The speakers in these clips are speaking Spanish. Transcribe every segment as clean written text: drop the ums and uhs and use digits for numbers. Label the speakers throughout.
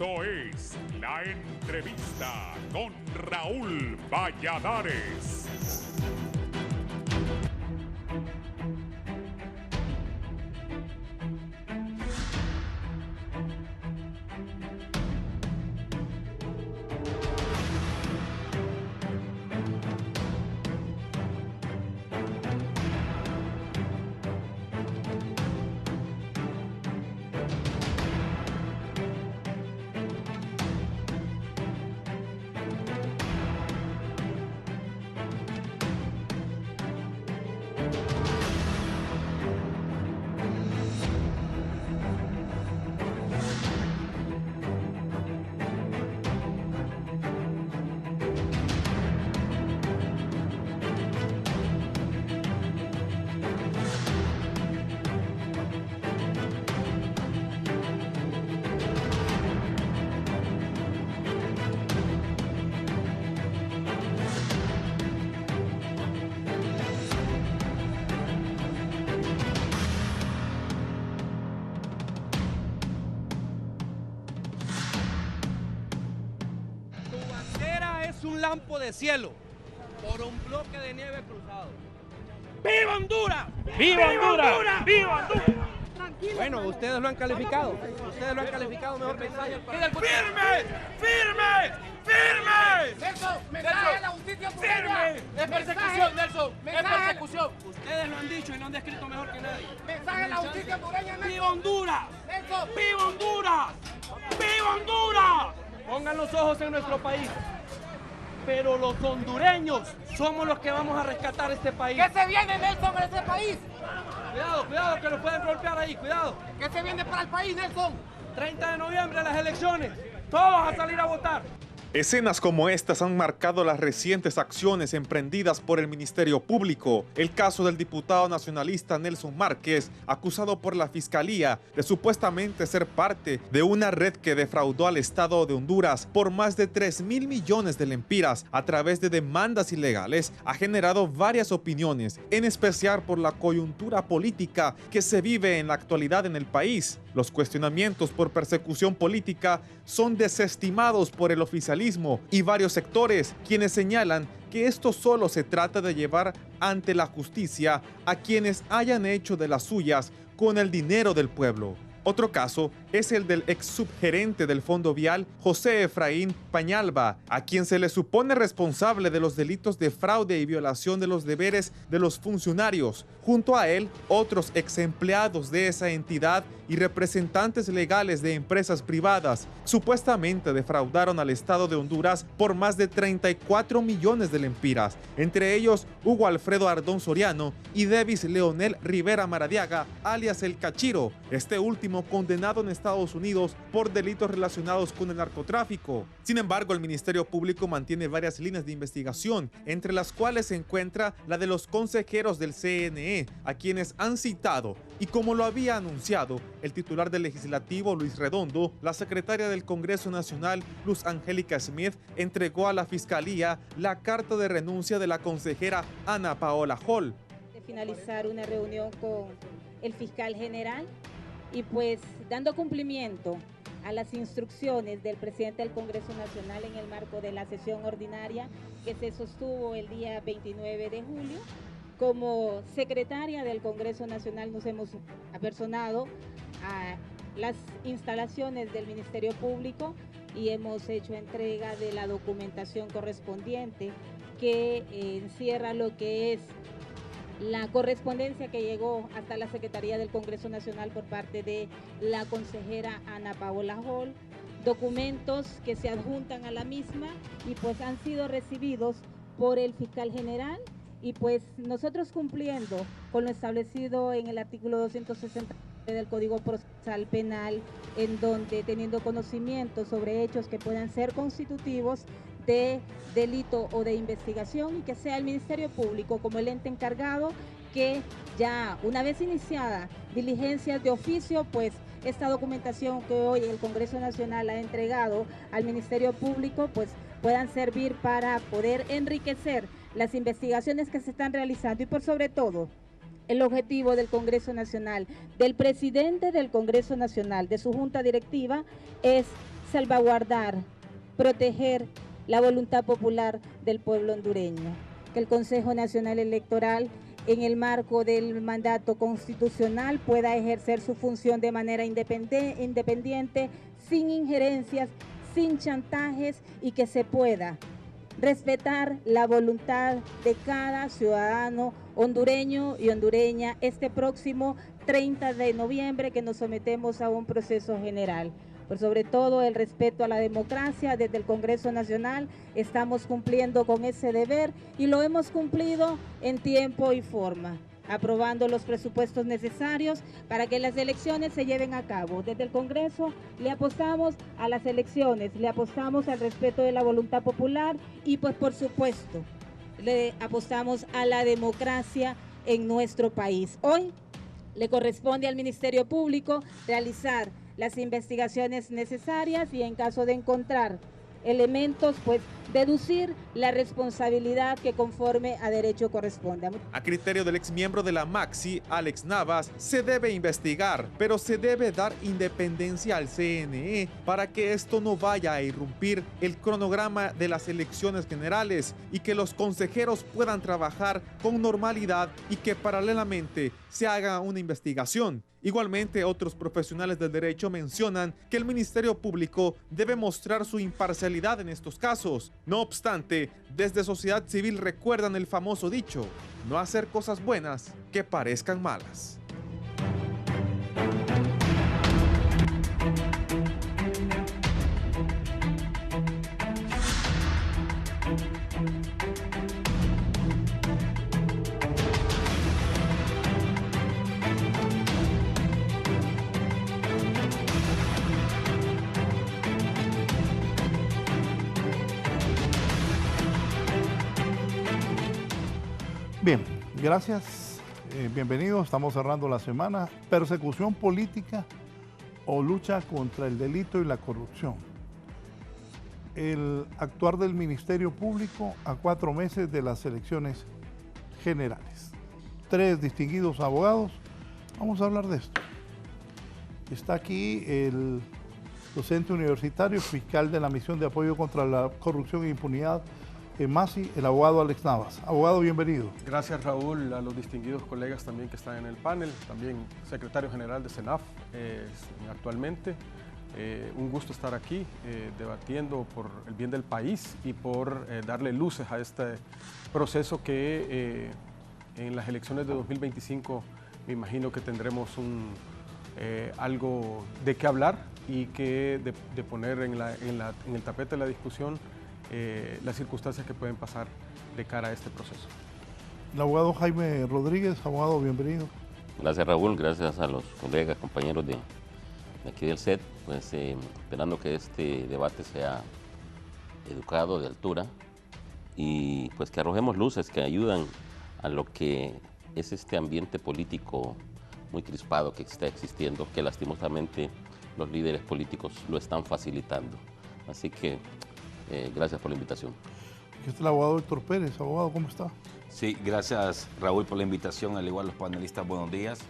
Speaker 1: Esto es La Entrevista con Raúl Valladares.
Speaker 2: Un lampo de cielo por un bloque de nieve cruzado. ¡Viva Honduras! ¡Viva Honduras! ¡Viva Honduras! Bueno, ustedes lo han calificado. Ustedes lo han calificado mejor mensaje. ¡Firme! ¡Firme! ¡Firme!
Speaker 3: Nelson, mensaje a la justicia hondureña.
Speaker 2: Es persecución, Nelson. Es persecución. Ustedes lo han dicho y lo han descrito mejor que nadie.
Speaker 3: Mensaje a la justicia hondureña.
Speaker 2: ¡Viva Honduras!
Speaker 3: Nelson.
Speaker 2: ¡Viva Honduras! ¡Viva Honduras! Pongan los ojos en nuestro país. Pero los hondureños somos los que vamos a rescatar este país.
Speaker 3: ¿Qué se viene, Nelson, en este país?
Speaker 2: Cuidado, cuidado, que lo pueden golpear ahí, cuidado.
Speaker 3: ¿Qué se viene para el país, Nelson?
Speaker 2: 30 de noviembre, las elecciones. Todos a salir a votar.
Speaker 4: Escenas como estas han marcado las recientes acciones emprendidas por el Ministerio Público. El caso del diputado nacionalista Nelson Márquez, acusado por la Fiscalía de supuestamente ser parte de una red que defraudó al Estado de Honduras por más de 3.000 millones de lempiras a través de demandas ilegales, ha generado varias opiniones, en especial por la coyuntura política que se vive en la actualidad en el país. Los cuestionamientos por persecución política son desestimados por el oficialismo y varios sectores, quienes señalan que esto solo se trata de llevar ante la justicia a quienes hayan hecho de las suyas con el dinero del pueblo. Otro caso es el del ex subgerente del Fondo Vial, José Efraín Pañalba, a quien se le supone responsable de los delitos de fraude y violación de los deberes de los funcionarios. Junto a él, otros ex empleados de esa entidad y representantes legales de empresas privadas supuestamente defraudaron al Estado de Honduras por más de 34 millones de lempiras, entre ellos Hugo Alfredo Ardón Soriano y Davis Leonel Rivera Maradiaga, alias El Cachiro, este último condenado en Estados Unidos por delitos relacionados con el narcotráfico. Sin embargo, el Ministerio Público mantiene varias líneas de investigación, entre las cuales se encuentra la de los consejeros del CNE, a quienes han citado, y como lo había anunciado el titular del Legislativo, Luis Redondo, la secretaria del Congreso Nacional, Luz Angélica Smith, entregó a la Fiscalía la carta de renuncia de la consejera Ana Paola Hall.
Speaker 5: De finalizar una reunión con el fiscal general y pues dando cumplimiento a las instrucciones del presidente del Congreso Nacional en el marco de la sesión ordinaria que se sostuvo el día 29 de julio. Como secretaria del Congreso Nacional nos hemos apersonado a las instalaciones del Ministerio Público y hemos hecho entrega de la documentación correspondiente que encierra lo que es la correspondencia que llegó hasta la Secretaría del Congreso Nacional por parte de la consejera Ana Paola Hall, documentos que se adjuntan a la misma y pues han sido recibidos por el fiscal general y pues nosotros cumpliendo con lo establecido en el artículo 260 del Código Procesal Penal, en donde teniendo conocimiento sobre hechos que puedan ser constitutivos de delito o de investigación y que sea el Ministerio Público como el ente encargado que ya una vez iniciada diligencias de oficio, pues esta documentación que hoy el Congreso Nacional ha entregado al Ministerio Público pues puedan servir para poder enriquecer las investigaciones que se están realizando y por sobre todo el objetivo del Congreso Nacional, del presidente del Congreso Nacional, de su junta directiva, es salvaguardar, proteger la voluntad popular del pueblo hondureño. Que el Consejo Nacional Electoral, en el marco del mandato constitucional, pueda ejercer su función de manera independiente, sin injerencias, sin chantajes, y que se pueda respetar la voluntad de cada ciudadano hondureño y hondureña este próximo 30 de noviembre, que nos sometemos a un proceso general. Por sobre todo el respeto a la democracia. Desde el Congreso Nacional estamos cumpliendo con ese deber y lo hemos cumplido en tiempo y forma, aprobando los presupuestos necesarios para que las elecciones se lleven a cabo. Desde el Congreso le apostamos a las elecciones, le apostamos al respeto de la voluntad popular y pues por supuesto le apostamos a la democracia en nuestro país. Hoy le corresponde al Ministerio Público realizar las investigaciones necesarias y en caso de encontrar elementos, pues deducir la responsabilidad que conforme a derecho corresponda.
Speaker 4: A criterio del exmiembro de la Maxi, Alex Navas, se debe investigar, pero se debe dar independencia al CNE para que esto no vaya a irrumpir el cronograma de las elecciones generales y que los consejeros puedan trabajar con normalidad y que paralelamente se haga una investigación. Igualmente, otros profesionales del derecho mencionan que el Ministerio Público debe mostrar su imparcialidad en estos casos. No obstante, desde sociedad civil recuerdan el famoso dicho: no hacer cosas buenas que parezcan malas.
Speaker 6: Bien, gracias, bienvenidos, estamos cerrando la semana. Persecución política o lucha contra el delito y la corrupción. El actuar del Ministerio Público a 4 meses de las elecciones generales. 3 distinguidos abogados, vamos a hablar de esto. Está aquí el docente universitario, fiscal de la Misión de Apoyo contra la Corrupción e Impunidad, MASI, el abogado Alex Navas. Abogado, bienvenido.
Speaker 7: Gracias, Raúl, a los distinguidos colegas también que están en el panel, también secretario general de CENAF actualmente. Un gusto estar aquí debatiendo por el bien del país y por darle luces a este proceso que en las elecciones de 2025 me imagino que tendremos algo de qué hablar y que de poner en el tapete de la discusión las circunstancias que pueden pasar de cara a este proceso.
Speaker 6: El abogado Jaime Rodríguez, abogado, bienvenido.
Speaker 8: Gracias, Raúl, gracias a los colegas, compañeros de aquí del set, pues esperando que este debate sea educado, de altura, y pues que arrojemos luces que ayudan a lo que es este ambiente político muy crispado que está existiendo, que lastimosamente los líderes políticos lo están facilitando. Así que gracias por la invitación.
Speaker 6: Aquí está el abogado Héctor Pérez. Abogado, ¿cómo está?
Speaker 9: Sí, gracias, Raúl, por la invitación, al igual los panelistas, buenos días.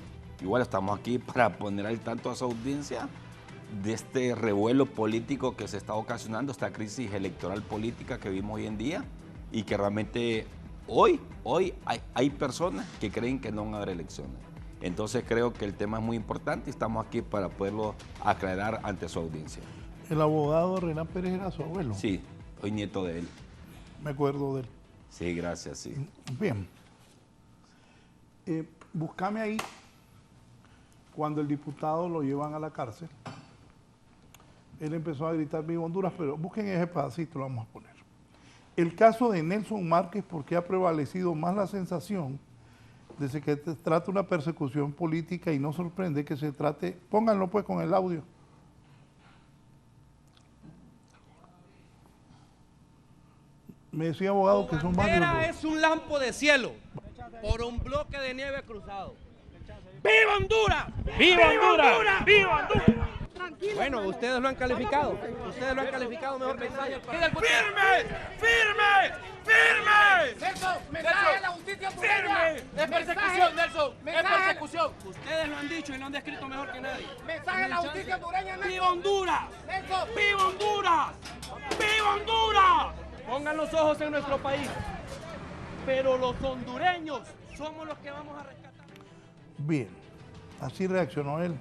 Speaker 9: Igual estamos aquí para poner al tanto a su audiencia de este revuelo político que se está ocasionando, esta crisis electoral política que vimos hoy en día y que realmente hoy hay personas que creen que no van a haber elecciones. Entonces creo que el tema es muy importante y estamos aquí para poderlo aclarar ante su audiencia.
Speaker 6: El abogado Renan Pérez era su abuelo.
Speaker 9: Sí, soy nieto de él.
Speaker 6: Me acuerdo de él.
Speaker 9: Sí, gracias, sí.
Speaker 6: Bien. Búscame ahí cuando el diputado lo llevan a la cárcel. Él empezó a gritar "Viva Honduras", pero busquen ese pedacito, lo vamos a poner. El caso de Nelson Márquez, porque ha prevalecido más la sensación de que se trata una persecución política y no sorprende que se trate, pónganlo pues con el audio. Me decía, abogado, que son varios.
Speaker 2: Es un lampo de cielo por un bloque de nieve cruzado. ¡Viva Honduras! ¡Viva Honduras! ¡Viva Honduras! Bueno, ustedes lo han calificado. Ustedes lo han calificado mejor que nadie. ¡Firmes! ¡Firmes! ¡Firmes!
Speaker 3: Nelson, mensaje a la justicia hondureña.
Speaker 2: ¡Firme! ¡Es persecución, Nelson! ¡Es persecución!
Speaker 3: Nelson.
Speaker 2: Ustedes lo han dicho y lo han descrito mejor que nadie.
Speaker 3: Mensaje a la justicia hondureña, Nelson.
Speaker 2: ¡Viva Honduras!
Speaker 3: Nelson.
Speaker 2: ¡Viva Honduras! ¡Viva Honduras! Pongan los ojos en nuestro país. Pero los hondureños somos los que vamos a rescatar.
Speaker 6: Bien, así reaccionó él.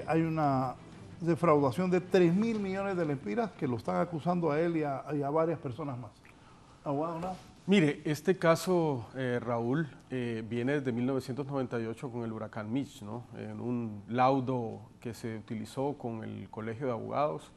Speaker 6: Hay una defraudación de 3.000 millones de lempiras que lo están acusando a él y a varias personas más. Abogado, ¿no?
Speaker 7: Mire, este caso, Raúl, viene desde 1998 con el huracán Mitch, ¿no? En un laudo que se utilizó con el Colegio de Abogados.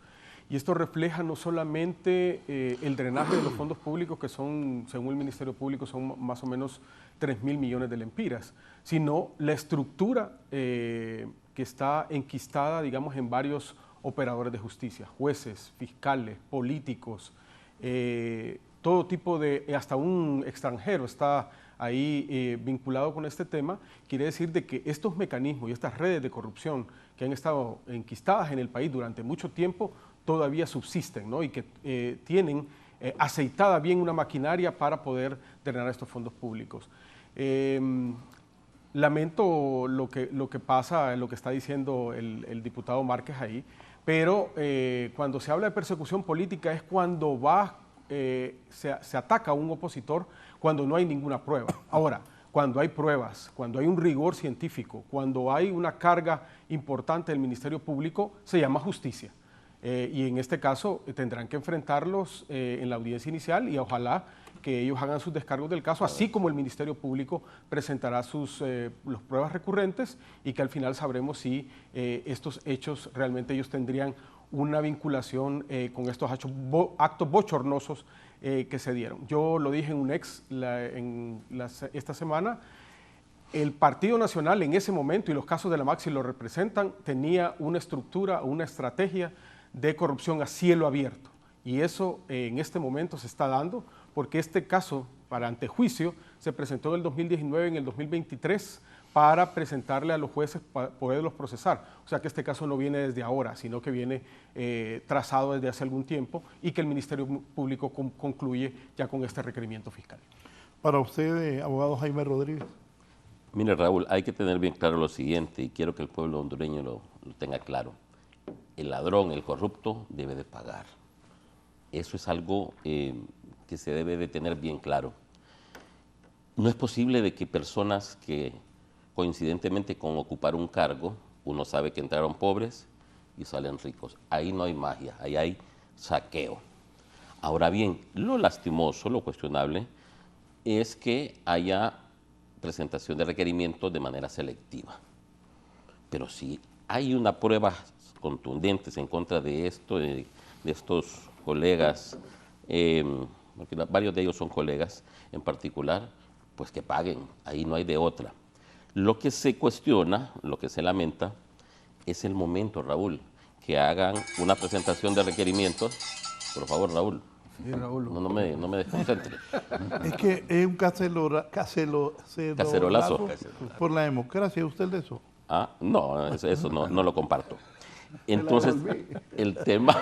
Speaker 7: Y esto refleja no solamente el drenaje de los fondos públicos, que son, según el Ministerio Público, son más o menos 3.000 millones de lempiras, sino la estructura que está enquistada, digamos, en varios operadores de justicia, jueces, fiscales, políticos, todo tipo de, hasta un extranjero está ahí vinculado con este tema. Quiere decir de que estos mecanismos y estas redes de corrupción que han estado enquistadas en el país durante mucho tiempo todavía subsisten, ¿no? Y que tienen aceitada bien una maquinaria para poder drenar estos fondos públicos. Lamento lo que pasa, lo que está diciendo el diputado Márquez ahí, pero cuando se habla de persecución política es cuando se ataca a un opositor cuando no hay ninguna prueba. Ahora, cuando hay pruebas, cuando hay un rigor científico, cuando hay una carga importante del Ministerio Público, se llama justicia. Y en este caso tendrán que enfrentarlos en la audiencia inicial y ojalá que ellos hagan sus descargos del caso, así como el Ministerio Público presentará las pruebas recurrentes y que al final sabremos si estos hechos realmente ellos tendrían una vinculación con estos actos bochornosos que se dieron. Yo lo dije en un esta semana, el Partido Nacional en ese momento, y los casos de la Maxi lo representan, tenía una estructura, una estrategia de corrupción a cielo abierto. Y eso en este momento se está dando porque este caso para antejuicio se presentó en el 2019, en el 2023, para presentarle a los jueces para poderlos procesar. O sea que este caso no viene desde ahora, sino que viene trazado desde hace algún tiempo y que el Ministerio Público concluye ya con este requerimiento fiscal.
Speaker 6: Para usted, abogado Jaime Rodríguez.
Speaker 8: Mire, Raúl, hay que tener bien claro lo siguiente, y quiero que el pueblo hondureño lo tenga claro. El ladrón, el corrupto, debe de pagar. Eso es algo que se debe de tener bien claro. No es posible de que personas que coincidentemente con ocupar un cargo, uno sabe que entraron pobres y salen ricos. Ahí no hay magia, ahí hay saqueo. Ahora bien, lo lastimoso, lo cuestionable, es que haya presentación de requerimientos de manera selectiva. Pero si hay una prueba contundentes en contra de esto, de estos colegas, porque varios de ellos son colegas en particular, pues que paguen, ahí no hay de otra. Lo que se cuestiona, lo que se lamenta, es el momento, Raúl, que hagan una presentación de requerimientos. Por favor, Raúl.
Speaker 7: Sí, Raúl.
Speaker 8: No me desconcentre.
Speaker 6: Es que es un cacerolazo por la democracia. ¿Es usted de eso?
Speaker 8: Ah, no, eso no lo comparto. Entonces, el tema,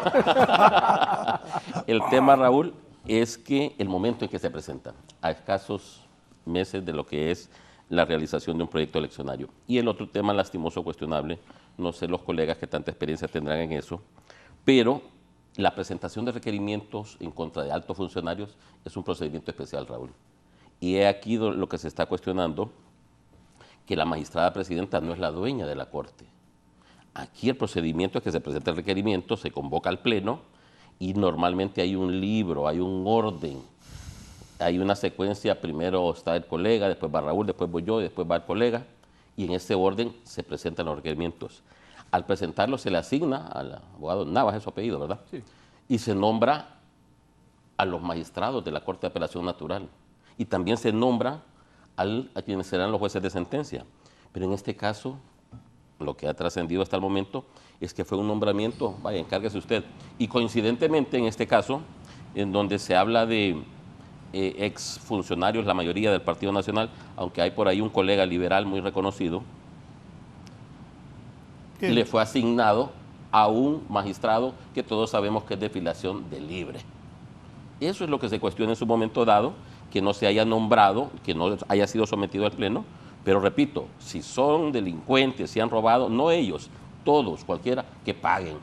Speaker 8: Raúl, es que el momento en que se presenta, a escasos meses de lo que es la realización de un proyecto eleccionario. Y el otro tema lastimoso, cuestionable, no sé los colegas que tanta experiencia tendrán en eso, pero la presentación de requerimientos en contra de altos funcionarios es un procedimiento especial, Raúl. Y he aquí lo que se está cuestionando, que la magistrada presidenta no es la dueña de la Corte. Aquí el procedimiento es que se presenta el requerimiento, se convoca al Pleno y normalmente hay un libro, hay un orden, hay una secuencia, primero está el colega, después va Raúl, después voy yo, y después va el colega, y en ese orden se presentan los requerimientos. Al presentarlo se le asigna al abogado Navas, es su apellido, ¿verdad? Sí. Y se nombra a los magistrados de la Corte de Apelación Natural. Y también se nombra a quienes serán los jueces de sentencia. Pero en este caso, lo que ha trascendido hasta el momento es que fue un nombramiento, vaya, encárguese usted. Y coincidentemente en este caso, en donde se habla de exfuncionarios, la mayoría del Partido Nacional, aunque hay por ahí un colega liberal muy reconocido, ¿qué? Le fue asignado a un magistrado que todos sabemos que es de filiación de Libre. Eso es lo que se cuestiona en su momento dado, que no se haya nombrado, que no haya sido sometido al Pleno, Pero repito, si son delincuentes, si han robado, no ellos, todos, cualquiera, que paguen.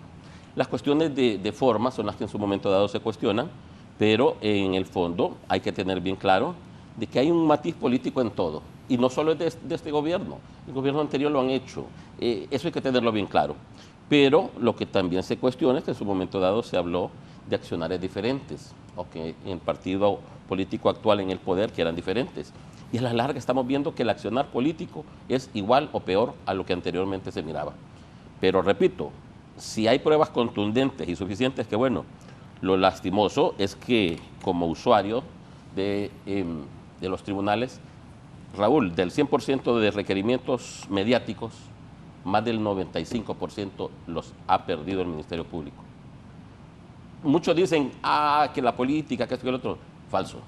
Speaker 8: Las cuestiones de forma son las que en su momento dado se cuestionan, pero en el fondo hay que tener bien claro de que hay un matiz político en todo. Y no solo es de este gobierno, el gobierno anterior lo han hecho. Eso hay que tenerlo bien claro. Pero lo que también se cuestiona es que en su momento dado se habló de accionarios diferentes, o que en el partido político actual en el poder que eran diferentes. Y a la larga estamos viendo que el accionar político es igual o peor a lo que anteriormente se miraba. Pero repito, si hay pruebas contundentes y suficientes, que bueno, lo lastimoso es que como usuario de los tribunales, Raúl, del 100% de requerimientos mediáticos, más del 95% los ha perdido el Ministerio Público. Muchos dicen, que la política, que esto y el otro. Falso.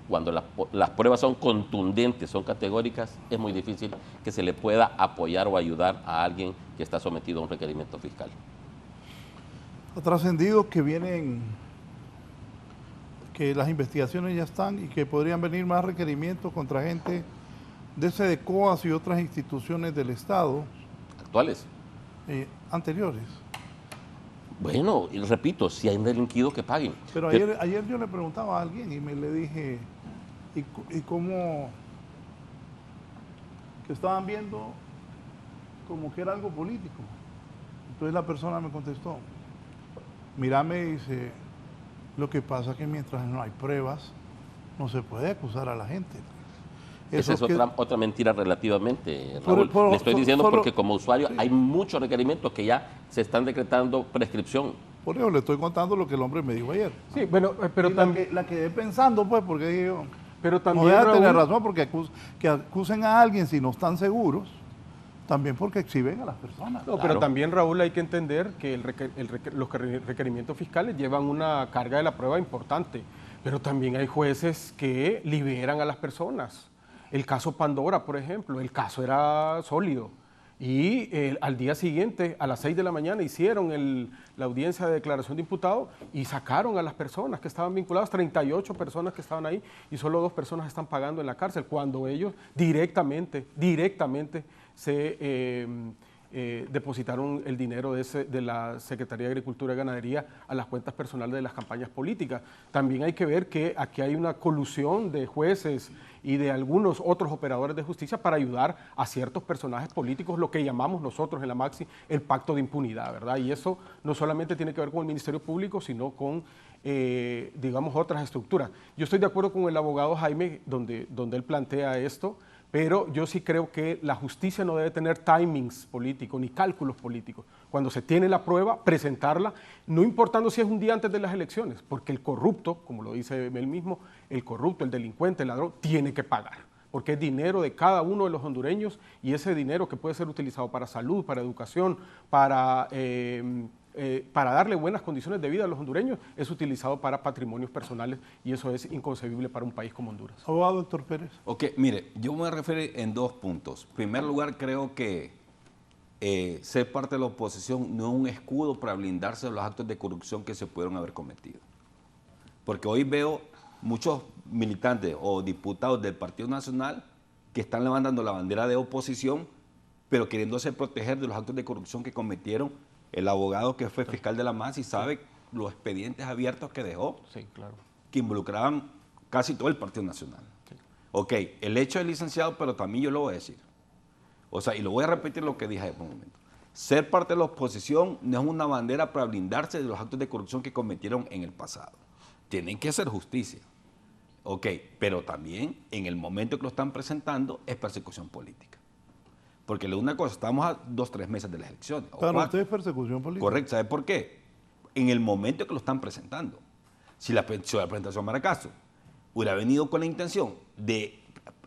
Speaker 8: Cuando las pruebas son contundentes, son categóricas, es muy difícil que se le pueda apoyar o ayudar a alguien que está sometido a un requerimiento fiscal.
Speaker 6: Ha trascendido que que las investigaciones ya están y que podrían venir más requerimientos contra gente de SEDECOAS y otras instituciones del Estado.
Speaker 8: ¿Actuales?
Speaker 6: Anteriores.
Speaker 8: Bueno, y repito, si hay delinquidos que paguen.
Speaker 6: Pero ayer yo le preguntaba a alguien y le dije, ¿y cómo? Que estaban viendo como que era algo político. Entonces la persona me contestó, mira, me dice, lo que pasa es que mientras no hay pruebas, no se puede acusar a la gente.
Speaker 8: Esa es otra mentira relativamente, Raúl. Le estoy diciendo porque como usuario hay muchos requerimientos que ya se están decretando prescripción.
Speaker 6: Por eso le estoy contando lo que el hombre me dijo ayer.
Speaker 7: Sí, bueno, pero también...
Speaker 6: La quedé pensando, pues, porque digo,
Speaker 7: pero también,
Speaker 6: no deja de tener
Speaker 7: Raúl,
Speaker 6: razón, porque que acusen a alguien si no están seguros, también porque exhiben a las personas.
Speaker 7: No, claro. Pero también, Raúl, hay que entender que los requerimientos fiscales llevan una carga de la prueba importante, pero también hay jueces que liberan a las personas. El caso Pandora, por ejemplo, el caso era sólido y al día siguiente, a las 6 de la mañana, hicieron la audiencia de declaración de imputado y sacaron a las personas que estaban vinculadas, 38 personas que estaban ahí y solo 2 personas están pagando en la cárcel, cuando ellos directamente se depositaron el dinero de la Secretaría de Agricultura y Ganadería a las cuentas personales de las campañas políticas. También hay que ver que aquí hay una colusión de jueces y de algunos otros operadores de justicia para ayudar a ciertos personajes políticos, lo que llamamos nosotros en la Maxi el pacto de impunidad, ¿verdad? Y eso no solamente tiene que ver con el Ministerio Público, sino con, digamos, otras estructuras. Yo estoy de acuerdo con el abogado Jaime, donde él plantea esto, pero yo sí creo que la justicia no debe tener timings políticos ni cálculos políticos. Cuando se tiene la prueba, presentarla, no importando si es un día antes de las elecciones, porque el corrupto, como lo dice él mismo, el corrupto, el delincuente, el ladrón, tiene que pagar, porque es dinero de cada uno de los hondureños y ese dinero que puede ser utilizado para salud, para educación, para darle buenas condiciones de vida a los hondureños, es utilizado para patrimonios personales y eso es inconcebible para un país como Honduras.
Speaker 6: Abogado Héctor Pérez.
Speaker 9: Ok, mire, yo me voy a referir en 2 puntos. En primer lugar, creo que ser parte de la oposición no es un escudo para blindarse de los actos de corrupción que se pudieron haber cometido. Porque hoy veo muchos militantes o diputados del Partido Nacional que están levantando la bandera de oposición, pero queriéndose proteger de los actos de corrupción que cometieron. El abogado que fue fiscal de la MAS y sabe los expedientes abiertos que dejó,
Speaker 7: sí, claro,
Speaker 9: que involucraban casi todo el Partido Nacional. Sí. Ok, el hecho es licenciado, pero también yo lo voy a decir. O sea, y lo voy a repetir lo que dije hace un momento. Ser parte de la oposición no es una bandera para blindarse de los actos de corrupción que cometieron en el pasado. Tienen que hacer justicia. Ok, pero también en el momento que lo están presentando es persecución política. Porque una cosa, estamos a 2 o 3 meses de las elecciones.
Speaker 6: Para usted es persecución política.
Speaker 9: Correcto, ¿sabe por qué? En el momento que lo están presentando. Si la presentación Maracazo hubiera venido con la intención de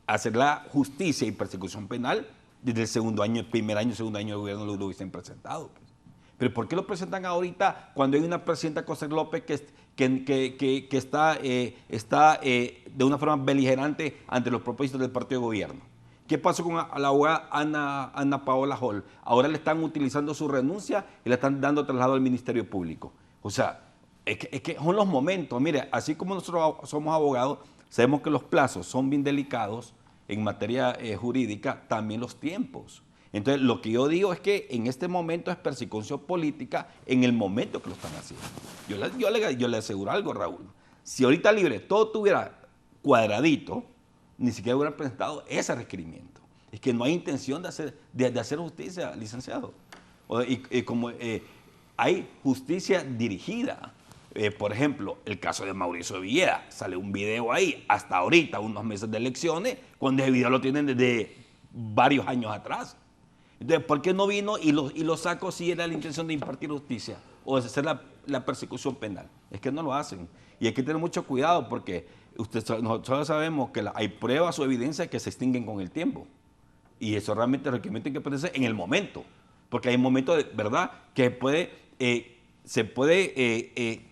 Speaker 9: hacer la justicia y persecución penal, desde el primer año, segundo año de gobierno lo hubiesen presentado. Pues. Pero ¿por qué lo presentan ahorita cuando hay una presidenta José López que está de una forma beligerante ante los propósitos del partido de gobierno? ¿Qué pasó con la abogada Ana Paola Hall? Ahora le están utilizando su renuncia y le están dando traslado al Ministerio Público. O sea, es que son los momentos. Mire, así como nosotros somos abogados, sabemos que los plazos son bien delicados en materia jurídica, también los tiempos. Entonces, lo que yo digo es que en este momento es persecución política en el momento que lo están haciendo. Yo le aseguro algo, Raúl. Si ahorita Libre todo tuviera cuadradito, ni siquiera hubieran presentado ese requerimiento. Es que no hay intención de hacer justicia, licenciado. Como hay justicia dirigida. Por ejemplo, el caso de Mauricio Villeda, sale un video ahí, hasta ahorita, unos meses de elecciones, cuando ese video lo tienen desde varios años atrás. Entonces, ¿por qué no vino y lo sacó si era la intención de impartir justicia o de hacer la persecución penal? Es que no lo hacen. Y hay que tener mucho cuidado porque nosotros sabemos que hay pruebas o evidencias que se extinguen con el tiempo. Y eso realmente requiere que aparece en el momento. Porque hay momentos, ¿verdad?, que se puede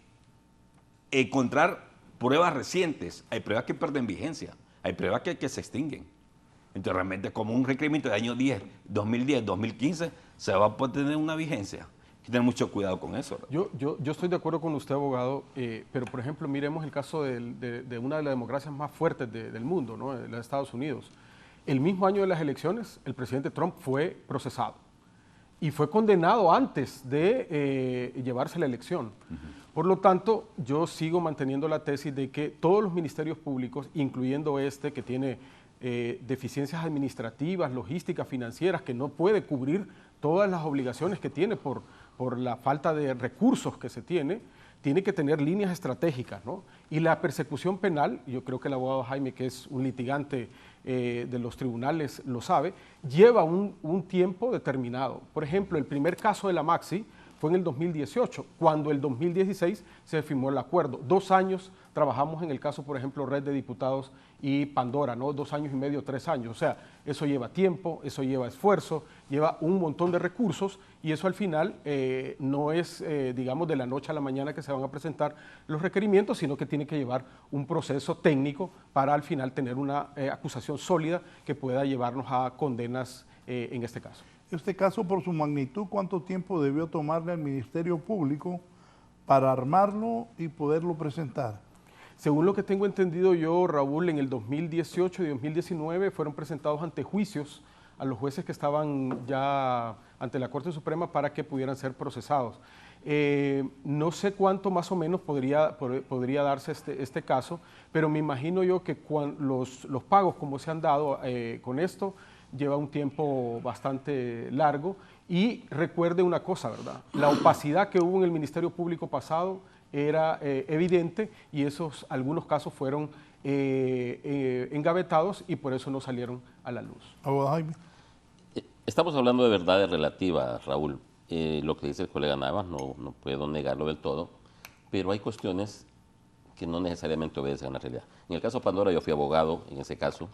Speaker 9: encontrar pruebas recientes. Hay pruebas que pierden vigencia. Hay pruebas que se extinguen. Entonces, realmente, como un requerimiento de año 2010, 2015, se va a poder tener una vigencia. Hay que tener mucho cuidado con eso.
Speaker 7: Yo estoy de acuerdo con usted, abogado, pero, por ejemplo, miremos el caso de una de las democracias más fuertes del mundo, ¿no?, de los Estados Unidos. El mismo año de las elecciones, el presidente Trump fue procesado y fue condenado antes de llevarse la elección. Por lo tanto, yo sigo manteniendo la tesis de que todos los ministerios públicos, incluyendo este que tiene deficiencias administrativas, logísticas, financieras, que no puede cubrir todas las obligaciones que tiene por la falta de recursos que se tiene que tener líneas estratégicas, ¿no? Y la persecución penal, yo creo que el abogado Jaime, que es un litigante de los tribunales, lo sabe, lleva un tiempo determinado. Por ejemplo, el primer caso de la Maxi fue en el 2018, cuando el 2016 se firmó el acuerdo. 2 años trabajamos en el caso, por ejemplo, Red de Diputados y Pandora, ¿no? 2 años y medio, 3 años. O sea, eso lleva tiempo, eso lleva esfuerzo, lleva un montón de recursos y eso al final no es, digamos, de la noche a la mañana que se van a presentar los requerimientos, sino que tiene que llevar un proceso técnico para al final tener una acusación sólida que pueda llevarnos a condenas en este caso.
Speaker 6: Este caso, por su magnitud, ¿cuánto tiempo debió tomarle al Ministerio Público para armarlo y poderlo presentar?
Speaker 7: Según lo que tengo entendido yo, Raúl, en el 2018 y 2019 fueron presentados ante juicios a los jueces que estaban ya ante la Corte Suprema para que pudieran ser procesados. No sé cuánto más o menos podría darse este caso, pero me imagino yo que los pagos como se han dado con esto lleva un tiempo bastante largo. Y recuerde una cosa, ¿verdad? La opacidad que hubo en el Ministerio Público pasado era evidente y algunos casos fueron engavetados y por eso no salieron a la luz.
Speaker 8: Estamos hablando de verdades relativas, Raúl. Lo que dice el colega Navas no puedo negarlo del todo, pero hay cuestiones que no necesariamente obedecen a la realidad. En el caso Pandora yo fui abogado en ese caso.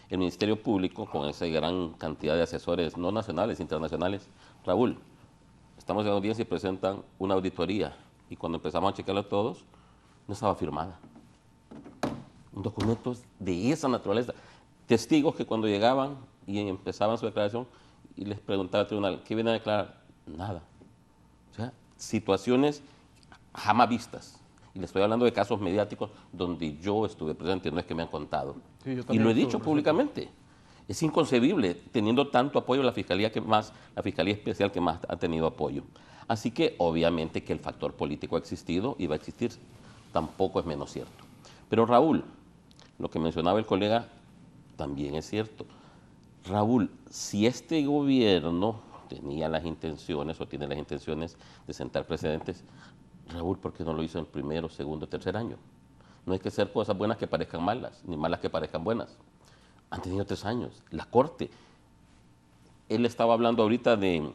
Speaker 8: El Ministerio Público, con esa gran cantidad de asesores, no nacionales, internacionales, Raúl, estamos en audiencia y presentan una auditoría y cuando empezamos a checarlo todos, no estaba firmada. Documentos de esa naturaleza. Testigos que cuando llegaban y empezaban su declaración y les preguntaba al tribunal, ¿qué viene a declarar? Nada. O sea, situaciones jamás vistas. Y le estoy hablando de casos mediáticos donde yo estuve presente, no es que me han contado. Sí, y lo he dicho públicamente. Es inconcebible, teniendo tanto apoyo la Fiscalía Especial que más ha tenido apoyo. Así que obviamente que el factor político ha existido y va a existir, tampoco es menos cierto. Pero Raúl, lo que mencionaba el colega también es cierto. Raúl, si este gobierno tenía las intenciones o tiene las intenciones de sentar precedentes, Raúl, ¿por qué no lo hizo en el primero, segundo, tercer año? No hay que hacer cosas buenas que parezcan malas, ni malas que parezcan buenas. Han tenido 3 años. La Corte, él estaba hablando ahorita de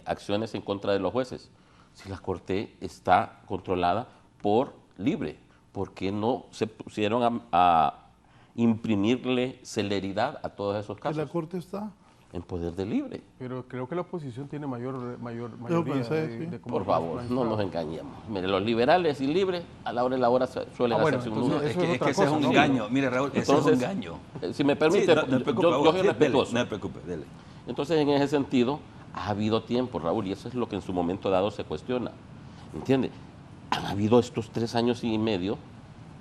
Speaker 8: acciones en contra de los jueces. Si la Corte está controlada por Libre, ¿por qué no se pusieron a imprimirle celeridad a todos esos casos?
Speaker 6: ¿La Corte está?
Speaker 8: En poder de Libre.
Speaker 7: Pero creo que la oposición tiene mayoría
Speaker 6: de
Speaker 8: Por favor, no nos engañemos. Mire, los liberales y Libres a la hora de la hora suelen hacerse un nudo.
Speaker 9: Es que ese es un engaño. Mire, Raúl, ese es un engaño.
Speaker 8: Si me permite, yo soy respetuoso.
Speaker 9: No me preocupe, dele.
Speaker 8: Entonces, en ese sentido, ha habido tiempo, Raúl, y eso es lo que en su momento dado se cuestiona. ¿Entiende? Han habido estos 3 años y medio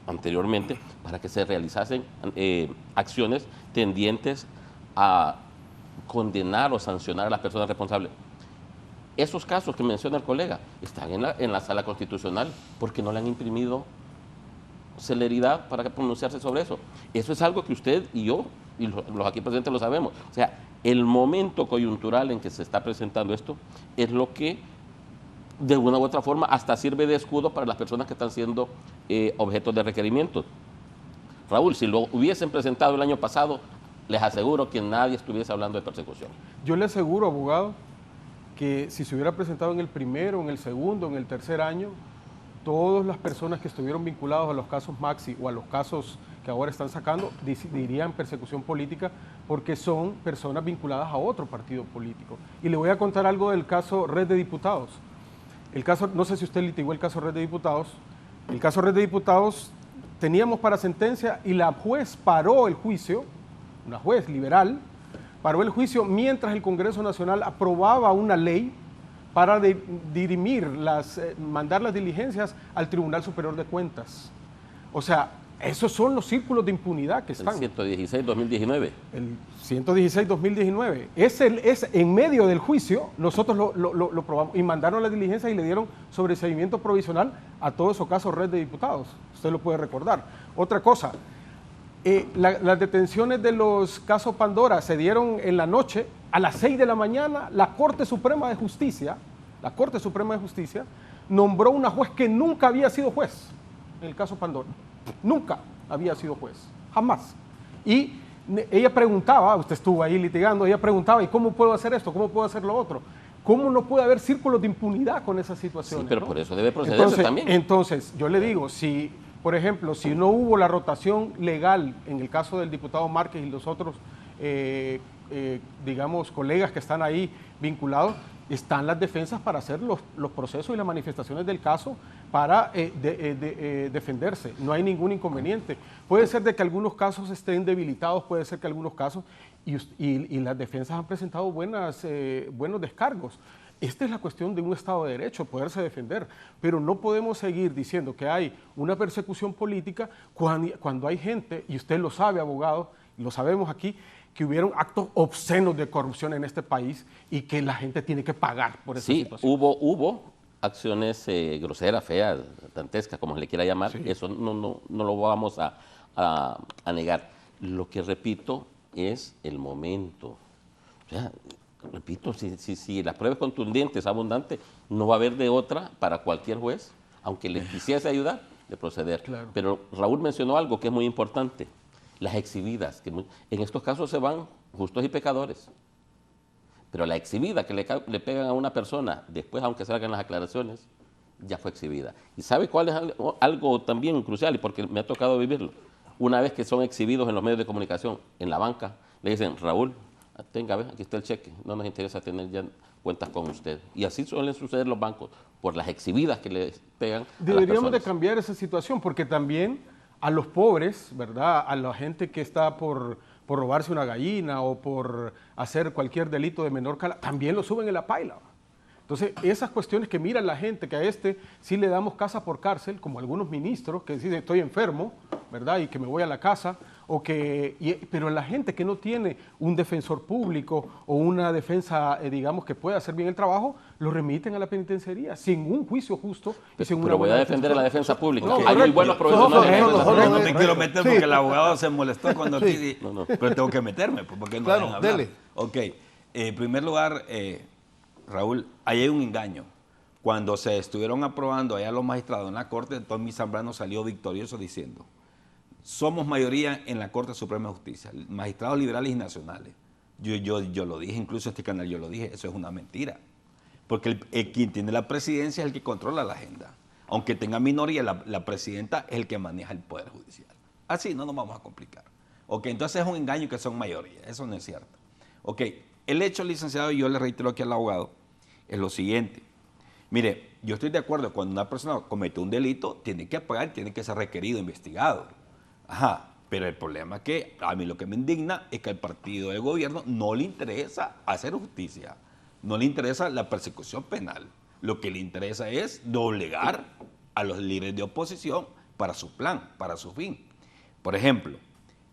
Speaker 8: anteriormente para que se realizasen acciones tendientes a condenar o sancionar a las personas responsables. Esos casos que menciona el colega están en la sala constitucional porque no le han imprimido celeridad para pronunciarse sobre eso. Eso es algo que usted y yo y los aquí presentes lo sabemos. O sea, el momento coyuntural en que se está presentando esto es lo que de una u otra forma hasta sirve de escudo para las personas que están siendo objetos de requerimientos. Raúl, si lo hubiesen presentado el año pasado, les aseguro que nadie estuviese hablando de persecución.
Speaker 7: Yo le aseguro, abogado, que si se hubiera presentado en el primero, en el segundo, en el tercer año, todas las personas que estuvieron vinculadas a los casos Maxi o a los casos que ahora están sacando dirían persecución política porque son personas vinculadas a otro partido político. Y le voy a contar algo del caso Red de Diputados. El caso, no sé si usted litigó el caso Red de Diputados. El caso Red de Diputados teníamos para sentencia y la juez paró el juicio, una juez liberal, paró el juicio mientras el Congreso Nacional aprobaba una ley para dirimir mandar las diligencias al Tribunal Superior de Cuentas. O sea, esos son los círculos de impunidad que están.
Speaker 8: El 116-2019.
Speaker 7: El 116-2019. Es en medio del juicio, nosotros lo probamos y mandaron las diligencias y le dieron sobreseimiento provisional a todos esos casos Red de Diputados. Usted lo puede recordar. Otra cosa, las detenciones de los casos Pandora se dieron en la noche, a las 6 de la mañana, la Corte Suprema de Justicia nombró una juez que nunca había sido juez en el caso Pandora. Nunca había sido juez, jamás. Y ella preguntaba, usted estuvo ahí litigando, ella preguntaba, ¿y cómo puedo hacer esto? ¿Cómo puedo hacer lo otro? ¿Cómo no puede haber círculos de impunidad con esas situaciones?
Speaker 8: Sí, pero
Speaker 7: ¿no?
Speaker 8: por eso debe procederse también.
Speaker 7: Entonces, yo le digo, si, por ejemplo, si no hubo la rotación legal en el caso del diputado Márquez y los otros, digamos, colegas que están ahí vinculados, están las defensas para hacer los procesos y las manifestaciones del caso para defenderse. No hay ningún inconveniente. Puede ser de que algunos casos estén debilitados, puede ser que algunos casos, y las defensas han presentado buenos descargos. Esta es la cuestión de un Estado de Derecho, poderse defender, pero no podemos seguir diciendo que hay una persecución política cuando hay gente, y usted lo sabe, abogado, lo sabemos aquí, que hubieron actos obscenos de corrupción en este país y que la gente tiene que pagar por esa situación.
Speaker 8: Sí, hubo acciones groseras, feas, dantescas, como se le quiera llamar, sí. Eso no lo vamos a negar. Lo que repito es el momento. O sea, repito, si la prueba es contundente, es abundante, no va a haber de otra para cualquier juez, aunque le quisiese ayudar, de proceder. Claro. Pero Raúl mencionó algo que es muy importante. Las exhibidas, que en estos casos se van justos y pecadores, pero la exhibida que le pegan a una persona, después aunque salgan las aclaraciones, ya fue exhibida. ¿Y sabe cuál es algo también crucial? Y porque me ha tocado vivirlo. Una vez que son exhibidos en los medios de comunicación, en la banca, le dicen, Raúl, tenga, aquí está el cheque, no nos interesa tener ya cuentas con usted. Y así suelen suceder los bancos, por las exhibidas que le pegan a las personas.
Speaker 7: Deberíamos de cambiar esa situación, porque también a los pobres, ¿verdad? A la gente que está por robarse una gallina o por hacer cualquier delito de menor cala, también lo suben en la paila. Entonces, esas cuestiones que mira la gente, que a este sí le damos casa por cárcel, como algunos ministros que dicen estoy enfermo, ¿verdad? Y que me voy a la casa, pero la gente que no tiene un defensor público o una defensa, digamos, que pueda hacer bien el trabajo, lo remiten a la penitenciaría sin un juicio justo.
Speaker 8: Pero voy a defender a la defensa pública. No, hay muy buenos profesionales.
Speaker 9: No te quiero meter porque el abogado se molestó cuando aquí, pero tengo que meterme, porque no
Speaker 6: claro,
Speaker 9: van a hablar.
Speaker 6: dele.
Speaker 9: Ok, en primer lugar, Raúl, ahí hay un engaño. Cuando se estuvieron aprobando allá los magistrados en la Corte, Tommy Zambrano salió victorioso diciendo, somos mayoría en la Corte Suprema de Justicia, magistrados liberales y nacionales. Yo lo dije, incluso este canal yo lo dije, eso es una mentira. Porque quien tiene la presidencia es el que controla la agenda. Aunque tenga minoría, la presidenta es el que maneja el Poder Judicial. Así no nos vamos a complicar. Ok, entonces es un engaño que son mayoría, eso no es cierto. Ok, el hecho, licenciado, y yo le reitero aquí al abogado, es lo siguiente. Mire, yo estoy de acuerdo, cuando una persona comete un delito, tiene que pagar, tiene que ser requerido, investigado. Ajá, pero el problema es que a mí lo que me indigna es que al partido del gobierno no le interesa hacer justicia, no le interesa la persecución penal. Lo que le interesa es doblegar a los líderes de oposición para su plan, para su fin. Por ejemplo,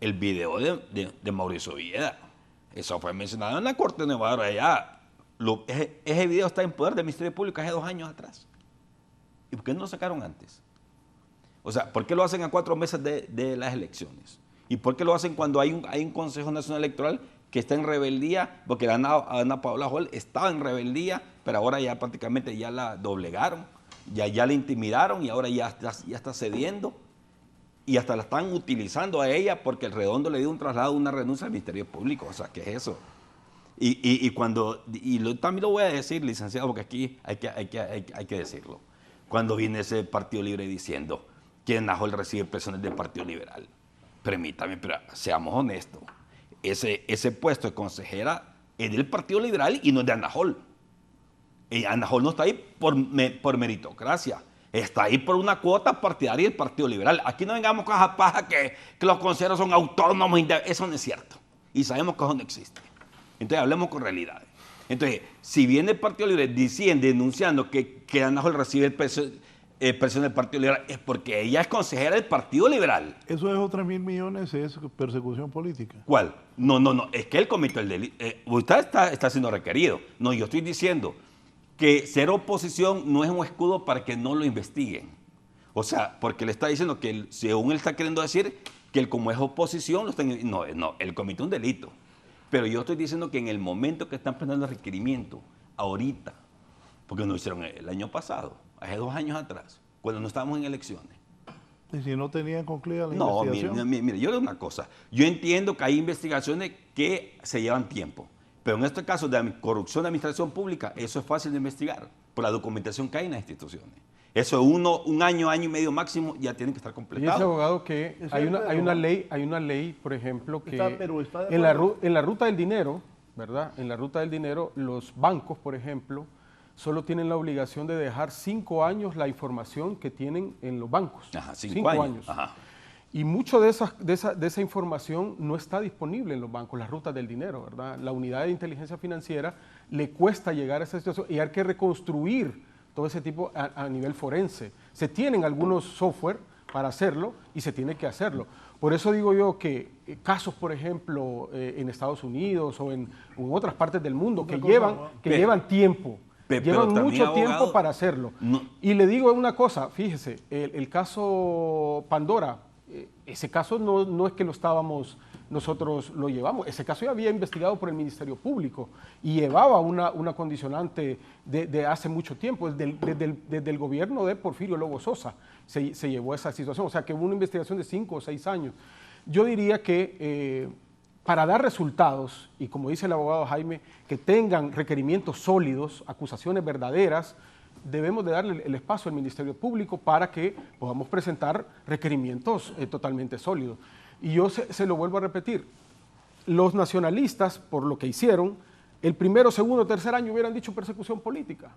Speaker 9: el video de Mauricio Villeda, eso fue mencionado en la Corte de Nueva York allá. Ese video está en poder del Ministerio Público hace 2 años atrás. ¿Y por qué no lo sacaron antes? O sea, ¿por qué lo hacen a 4 meses de las elecciones? ¿Y por qué lo hacen cuando hay un Consejo Nacional Electoral que está en rebeldía? Porque Ana Paola Hall estaba en rebeldía, pero ahora ya prácticamente ya la doblegaron, ya la intimidaron y ahora ya está cediendo. Y hasta la están utilizando a ella porque el Redondo le dio un traslado, una renuncia al Ministerio Público. O sea, ¿qué es eso? Y también lo voy a decir, licenciado, porque aquí hay que decirlo. Cuando viene ese Partido Libre diciendo que Anahol recibe presiones del Partido Liberal. Permítame, pero seamos honestos. Ese puesto de consejera es del Partido Liberal y no es de Anahol. Anahol no está ahí por meritocracia. Está ahí por una cuota partidaria del Partido Liberal. Aquí no vengamos con esa paja que los consejeros son autónomos. Eso no es cierto. Y sabemos que eso no existe. Entonces hablemos con realidades. Entonces, si viene el Partido Libre denunciando que Anahol recibe presión del Partido Liberal, es porque ella es consejera del Partido Liberal.
Speaker 6: Eso de esos 3.000 millones es persecución política.
Speaker 9: ¿Cuál? No. Es que él cometió el delito. Usted está siendo requerido. No, yo estoy diciendo que ser oposición no es un escudo para que no lo investiguen. O sea, porque le está diciendo que, según él está queriendo decir, que él como es oposición, no, él cometió un delito. Pero yo estoy diciendo que en el momento que están presentando el requerimiento, ahorita, porque lo hicieron el año pasado, hace 2 años atrás, cuando no estábamos en elecciones.
Speaker 6: ¿Y si no tenían concluida la investigación?
Speaker 9: No, mire, yo le digo una cosa. Yo entiendo que hay investigaciones que se llevan tiempo. Pero en este caso de corrupción de administración pública, eso es fácil de investigar por la documentación que hay en las instituciones. Eso un año y medio máximo ya tiene que estar completado.
Speaker 7: Y ese abogado que hay una ley, por ejemplo, que en la ruta del dinero, ¿verdad? En la ruta del dinero, los bancos, por ejemplo, solo tienen la obligación de dejar 5 años la información que tienen en los bancos.
Speaker 9: Ajá, 5 años. Ajá.
Speaker 7: Y mucho de esa información no está disponible en los bancos, las rutas del dinero, ¿verdad? La unidad de inteligencia financiera le cuesta llegar a esa situación y hay que reconstruir todo ese tipo a nivel forense. Se tienen algunos software para hacerlo y se tiene que hacerlo. Por eso digo yo que casos, por ejemplo, en Estados Unidos o en otras partes del mundo que llevan tiempo. Llevan mucho tiempo para hacerlo. No. Y le digo una cosa, fíjese, el caso Pandora, ese caso no es que nosotros lo llevamos, ese caso ya había investigado por el Ministerio Público y llevaba una condicionante de hace mucho tiempo, desde el gobierno de Porfirio Lobo Sosa se llevó esa situación, o sea que hubo una investigación de 5 o 6 años. Yo diría que para dar resultados, y como dice el abogado Jaime, que tengan requerimientos sólidos, acusaciones verdaderas, debemos de darle el espacio al Ministerio Público para que podamos presentar requerimientos totalmente sólidos. Y yo se lo vuelvo a repetir, los nacionalistas, por lo que hicieron, el primero, segundo, tercer año hubieran dicho persecución política.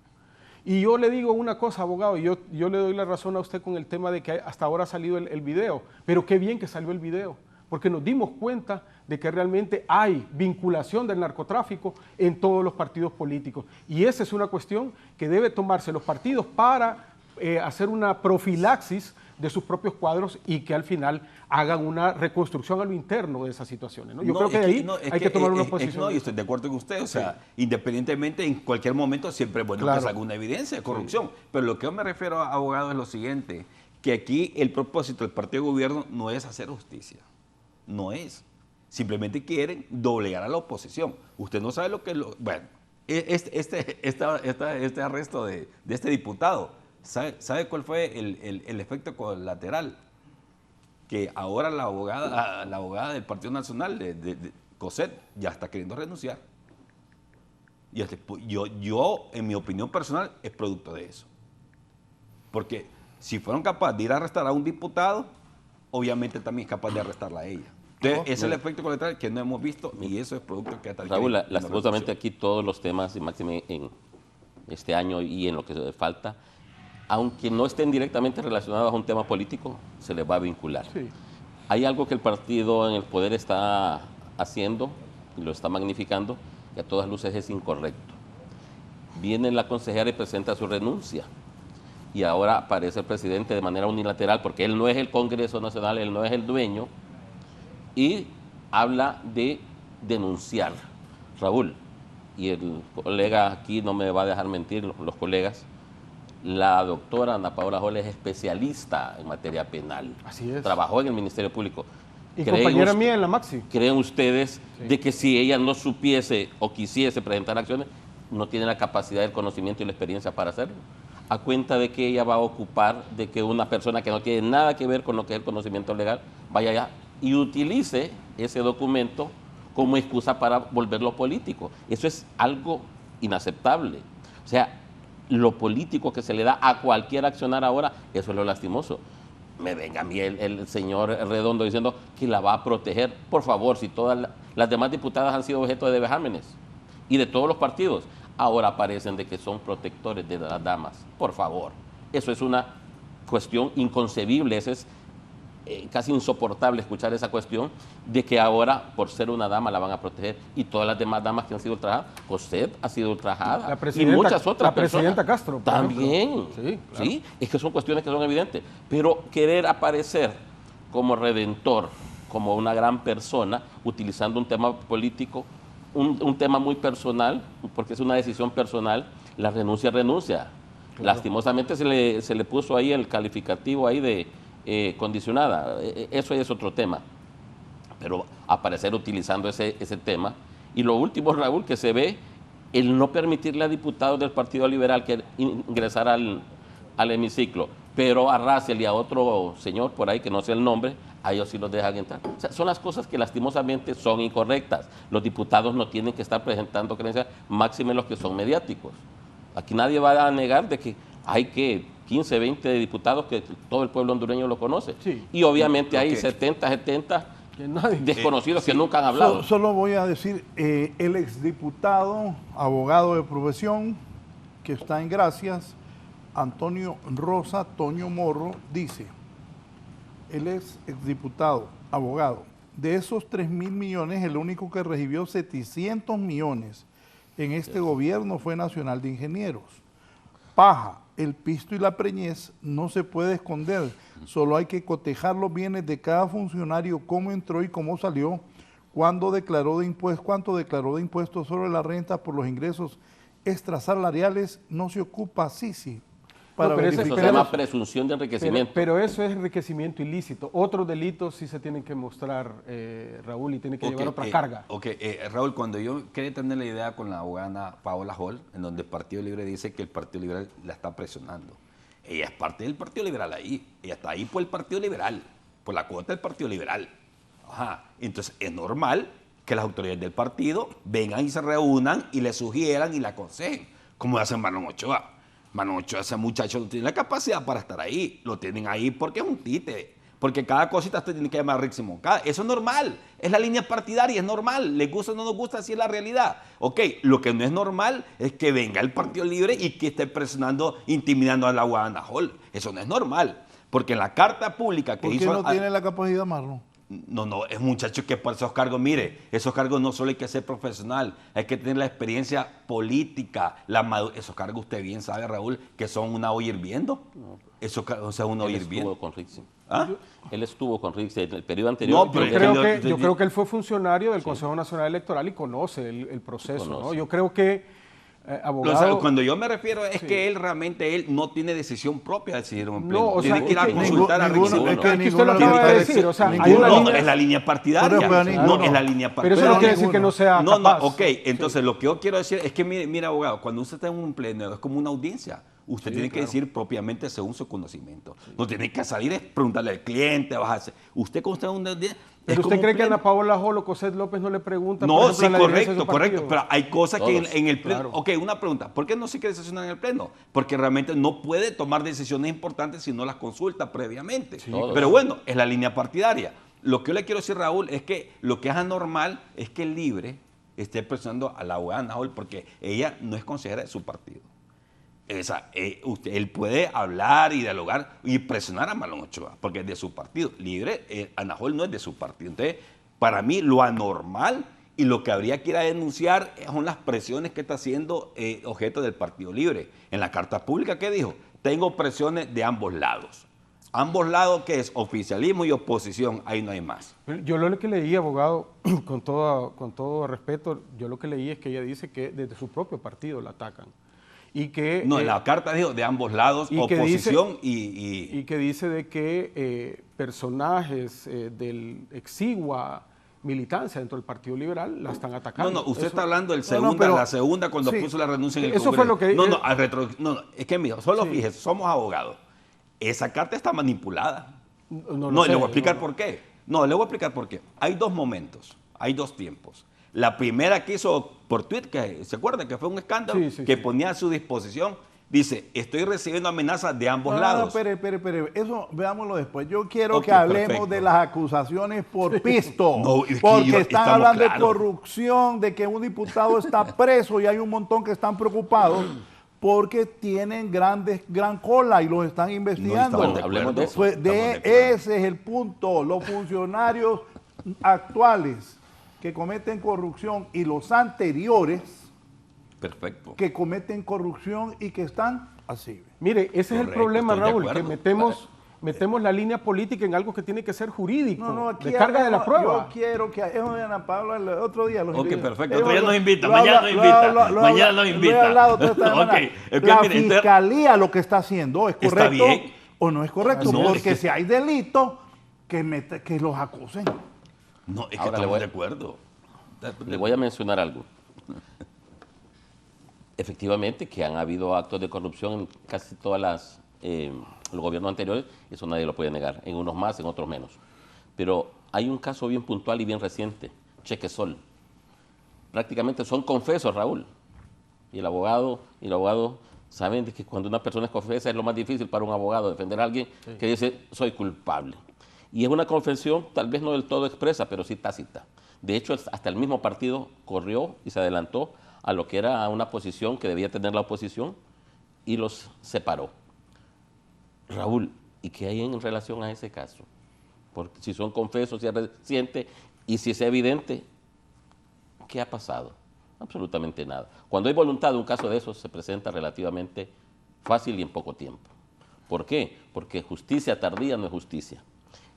Speaker 7: Y yo le digo una cosa, abogado, y yo le doy la razón a usted con el tema de que hasta ahora ha salido el video, pero qué bien que salió el video, porque nos dimos cuenta de que realmente hay vinculación del narcotráfico en todos los partidos políticos. Y esa es una cuestión que debe tomarse los partidos para hacer una profilaxis de sus propios cuadros y que al final hagan una reconstrucción a lo interno de esas situaciones, ¿no? Yo creo que ahí hay que tomar una posición.
Speaker 9: No, yo estoy de acuerdo con usted, o sea, independientemente, en cualquier momento siempre es bueno que salga una evidencia de corrupción. Pero lo que yo me refiero, abogado, es lo siguiente, que aquí el propósito del partido de gobierno no es hacer justicia, no es. Simplemente quieren doblegar a la oposición. Usted no sabe lo que... Bueno, este arresto de este diputado, ¿sabe cuál fue el efecto colateral? Que ahora la abogada del Partido Nacional, de Cosette, ya está queriendo renunciar. Y yo, en mi opinión personal, es producto de eso. Porque si fueron capaces de ir a arrestar a un diputado, obviamente también es capaz de arrestarla a ella. Entonces, ese es el efecto colateral que no hemos visto y eso es producto que...
Speaker 8: Raúl, lastimosamente aquí todos los temas, y máximo en este año y en lo que falta, aunque no estén directamente relacionados a un tema político, se les va a vincular. Sí. Hay algo que el partido en el poder está haciendo y lo está magnificando, que a todas luces es incorrecto. Viene la consejera y presenta su renuncia. y ahora aparece el presidente de manera unilateral, porque él no es el Congreso Nacional, él no es el dueño, y habla de denunciar. Raúl, y el colega aquí no me va a dejar mentir, los colegas, la doctora Ana Paola Hall es especialista en materia penal.
Speaker 7: Así es.
Speaker 8: Trabajó en el Ministerio Público.
Speaker 7: Y compañera mía en la Maxi.
Speaker 8: ¿Creen ustedes de que si ella no supiese o quisiese presentar acciones, no tiene la capacidad, el conocimiento y la experiencia para hacerlo? A cuenta de que ella va a ocupar de que una persona que no tiene nada que ver con lo que es el conocimiento legal vaya allá y utilice ese documento como excusa para volverlo político. Eso es algo inaceptable. O sea, lo político que se le da a cualquier accionar ahora, eso es lo lastimoso. Me venga a mí el señor Redondo diciendo que la va a proteger. Por favor, si todas las demás diputadas han sido objeto de vejámenes y de todos los partidos, ahora aparecen de que son protectores de las damas. Por favor, eso es una cuestión inconcebible, eso es casi insoportable escuchar esa cuestión de que ahora por ser una dama la van a proteger y todas las demás damas que han sido ultrajadas. José ha sido ultrajada y muchas otras personas.
Speaker 7: La presidenta Castro.
Speaker 8: También.
Speaker 7: Sí, claro.
Speaker 8: Sí, es que son cuestiones que son evidentes. Pero querer aparecer como redentor, como una gran persona, utilizando un tema político, un tema muy personal, porque es una decisión personal, la renuncia. Claro. Lastimosamente se le puso ahí el calificativo ahí de condicionada. Eso es otro tema. Pero aparecer utilizando ese tema. Y lo último, Raúl, que se ve el no permitirle a diputados del Partido Liberal que ingresar al hemiciclo, pero a Raciel y a otro señor por ahí, que no sé el nombre, a ellos sí los dejan entrar. O sea, son las cosas que lastimosamente son incorrectas. Los diputados no tienen que estar presentando creencias, máxime los que son mediáticos. Aquí nadie va a negar de que hay que 15, 20 diputados que todo el pueblo hondureño lo conoce. Sí. Y obviamente hay 70 desconocidos que nunca han hablado.
Speaker 6: Solo voy a decir, el exdiputado, abogado de profesión, que está en Gracias, Antonio Rosa Toño Morro, dice, él es exdiputado, abogado, de esos 3.000 millones, el único que recibió 700 millones en este gobierno fue Nacional de Ingenieros. Paja, el pisto y la preñez no se puede esconder, solo hay que cotejar los bienes de cada funcionario, cómo entró y cómo salió, cuánto declaró de impuestos sobre la renta por los ingresos extrasalariales, no se ocupa Sisi para verificar.
Speaker 8: Eso se llama presunción de enriquecimiento.
Speaker 7: Pero eso es enriquecimiento ilícito. Otros delitos sí se tienen que mostrar, Raúl, y tiene que llevar otra carga.
Speaker 9: Raúl, cuando yo quería tener la idea con la abogada Paola Hall, en donde el Partido Libre dice que el Partido Liberal la está presionando. Ella es parte del Partido Liberal ahí. Ella está ahí por el Partido Liberal, por la cuota del Partido Liberal. Ajá. Entonces, es normal que las autoridades del partido vengan y se reúnan y le sugieran y le aconsejen, como hace Marlon Ochoa. Marlon Ochoa, ese muchacho no tiene la capacidad para estar ahí. Lo tienen ahí porque es un títere. Porque cada cosita te tiene que llamar Rick Moncada. Eso es normal. Es la línea partidaria, es normal. Les gusta o no nos gusta, así es la realidad. Ok, lo que no es normal es que venga el Partido Libre y que esté presionando, intimidando a la Guadana Hall. Eso no es normal. Porque en la carta pública que hizo...
Speaker 6: ¿Por qué no tiene la capacidad, Marlon?
Speaker 9: No, es muchacho que por esos cargos, mire, esos cargos no solo hay que ser profesional, hay que tener la experiencia política, esos cargos usted bien sabe, Raúl, que son una olla hirviendo. Esos cargos son una olla hirviendo.
Speaker 8: Estuvo con Rixi.
Speaker 9: ¿Ah?
Speaker 8: Él estuvo con Rixi en el periodo anterior.
Speaker 7: No, pero yo creo que él fue funcionario del Consejo Nacional Electoral y conoce el proceso, ¿no? Yo creo que abogado...
Speaker 9: Cuando yo me refiero es que él realmente no tiene decisión propia de decidir un pleno.
Speaker 7: No, o sea,
Speaker 9: tiene que ir a consultar a Rixi.
Speaker 7: Es que usted lo acaba de decir, o sea, hay una línea...
Speaker 9: es la línea partidaria.
Speaker 7: No,
Speaker 9: es la línea partidaria.
Speaker 7: Pero eso no quiere decir que no sea capaz.
Speaker 9: Ok, entonces lo que yo quiero decir es que, mire, abogado, cuando usted está en un pleno, es como una audiencia. Usted tiene que decir propiamente según su conocimiento. No tiene que salir a preguntarle al cliente, bajarse. Usted cuando está en una audiencia...
Speaker 7: ¿Pero usted cree que Ana Paola Hall o Cosette López no le preguntan?
Speaker 9: No, sí, correcto. Pero hay cosas que en el pleno... Claro. Ok, una pregunta. ¿Por qué no se quiere sesionar en el pleno? Porque realmente no puede tomar decisiones importantes si no las consulta previamente. Sí, pero bueno, es la línea partidaria. Lo que yo le quiero decir, Raúl, es que lo que es anormal es que el Libre esté presionando a la abogada Hall porque ella no es consejera de su partido. Él puede hablar y dialogar y presionar a Marlon Ochoa, porque es de su partido. Libre, Ana Hall no es de su partido. Entonces, para mí, lo anormal y lo que habría que ir a denunciar son las presiones que está haciendo objeto del Partido Libre. En la carta pública, ¿qué dijo? tengo presiones de ambos lados. Ambos lados, que es oficialismo y oposición, ahí no hay más.
Speaker 7: Yo lo que leí, abogado, con todo respeto, yo lo que leí es que ella dice que desde su propio partido la atacan. Y que,
Speaker 9: no, en la carta dijo de ambos lados, oposición
Speaker 7: y que dice de que personajes del exigua militancia dentro del Partido Liberal la están atacando.
Speaker 9: No, usted está hablando del la segunda cuando puso la renuncia en el Congreso.
Speaker 7: Eso fue lo que...
Speaker 9: No, es que mira, solo fíjese, somos abogados. Esa carta está manipulada. No, le voy a explicar por qué. No, le voy a explicar por qué. Hay dos momentos, hay dos tiempos. La primera que hizo por tweet, que se acuerda que fue un escándalo, que ponía a su disposición, dice, estoy recibiendo amenazas de ambos lados.
Speaker 6: Espere, eso veámoslo después. Yo quiero que hablemos de las acusaciones por pisto, porque están hablando de corrupción, de que un diputado está preso y hay un montón que están preocupados porque tienen gran cola y los están investigando.
Speaker 9: No hablemos de eso.
Speaker 6: Pues ese es el punto. Los funcionarios actuales que cometen corrupción y los anteriores que cometen corrupción y que están así.
Speaker 7: Mire, ese es el problema, Raúl, que metemos la línea política en algo que tiene que ser jurídico, de carga de la prueba.
Speaker 6: Yo quiero que eso de Ana Paula el otro día los
Speaker 9: invita. Ok, perfecto, otro día nos invita, mañana nos invita. Mañana nos invita.
Speaker 6: La fiscalía lo que está haciendo es correcto o no es correcto, porque si hay delito, que los acusen.
Speaker 9: No, es que estamos de acuerdo.
Speaker 8: Le voy a mencionar algo. Efectivamente que han habido actos de corrupción en casi todas los gobiernos anteriores, eso nadie lo puede negar, en unos más, en otros menos. Pero hay un caso bien puntual y bien reciente, Chequesol. Prácticamente son confesos, Raúl. Y el abogado saben que cuando una persona es confesa es lo más difícil para un abogado, defender a alguien que dice, soy culpable. Y es una confesión, tal vez no del todo expresa, pero sí tácita. De hecho, hasta el mismo partido corrió y se adelantó a lo que era una posición que debía tener la oposición y los separó. Raúl, ¿y qué hay en relación a ese caso? Porque si son confesos, si es reciente y si es evidente, ¿qué ha pasado? Absolutamente nada. Cuando hay voluntad de un caso de esos, se presenta relativamente fácil y en poco tiempo. ¿Por qué? Porque justicia tardía no es justicia.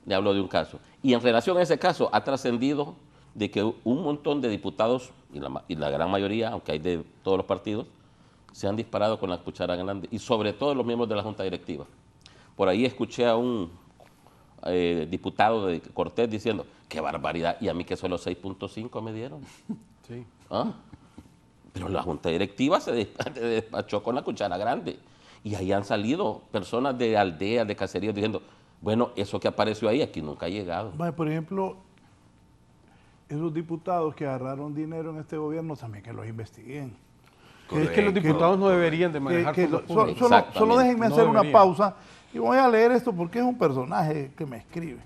Speaker 8: Le hablo de un caso. Y en relación a ese caso ha trascendido de que un montón de diputados, y la gran mayoría, aunque hay de todos los partidos, se han disparado con la cuchara grande, y sobre todo los miembros de la Junta Directiva. Por ahí escuché a un diputado de Cortés diciendo, qué barbaridad, y a mí que solo 6.5 me dieron.
Speaker 7: Sí.
Speaker 8: ¿Ah? Pero la Junta Directiva se despachó con la cuchara grande. Y ahí han salido personas de aldeas, de caseríos, diciendo, bueno, eso que apareció ahí, aquí nunca ha llegado.
Speaker 6: Por ejemplo, esos diputados que agarraron dinero en este gobierno también que los investiguen.
Speaker 7: Es que los diputados no deberían de manejar
Speaker 6: solo déjenme hacer una pausa y voy a leer esto porque es un personaje que me escribe.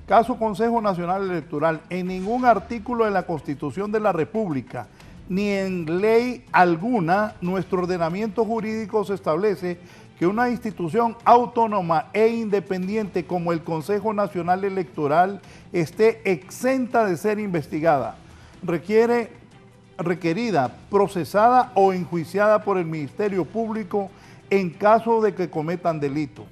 Speaker 6: Caso Consejo Nacional Electoral. En ningún artículo de la Constitución de la República ni en ley alguna nuestro ordenamiento jurídico se establece que una institución autónoma e independiente como el Consejo Nacional Electoral esté exenta de ser investigada, requerida, procesada o enjuiciada por el Ministerio Público en caso de que cometan delito.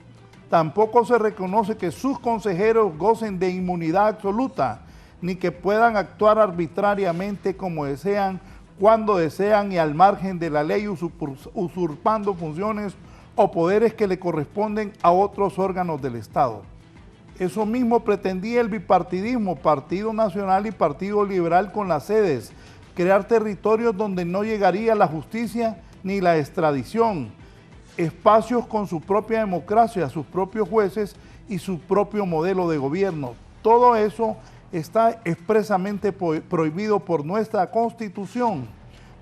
Speaker 6: Tampoco se reconoce que sus consejeros gocen de inmunidad absoluta, ni que puedan actuar arbitrariamente como desean, cuando desean y al margen de la ley, usurpando funciones o poderes que le corresponden a otros órganos del Estado. Eso mismo pretendía el bipartidismo, Partido Nacional y Partido Liberal con las sedes, crear territorios donde no llegaría la justicia ni la extradición, espacios con su propia democracia, sus propios jueces y su propio modelo de gobierno. Todo eso está expresamente prohibido por nuestra Constitución.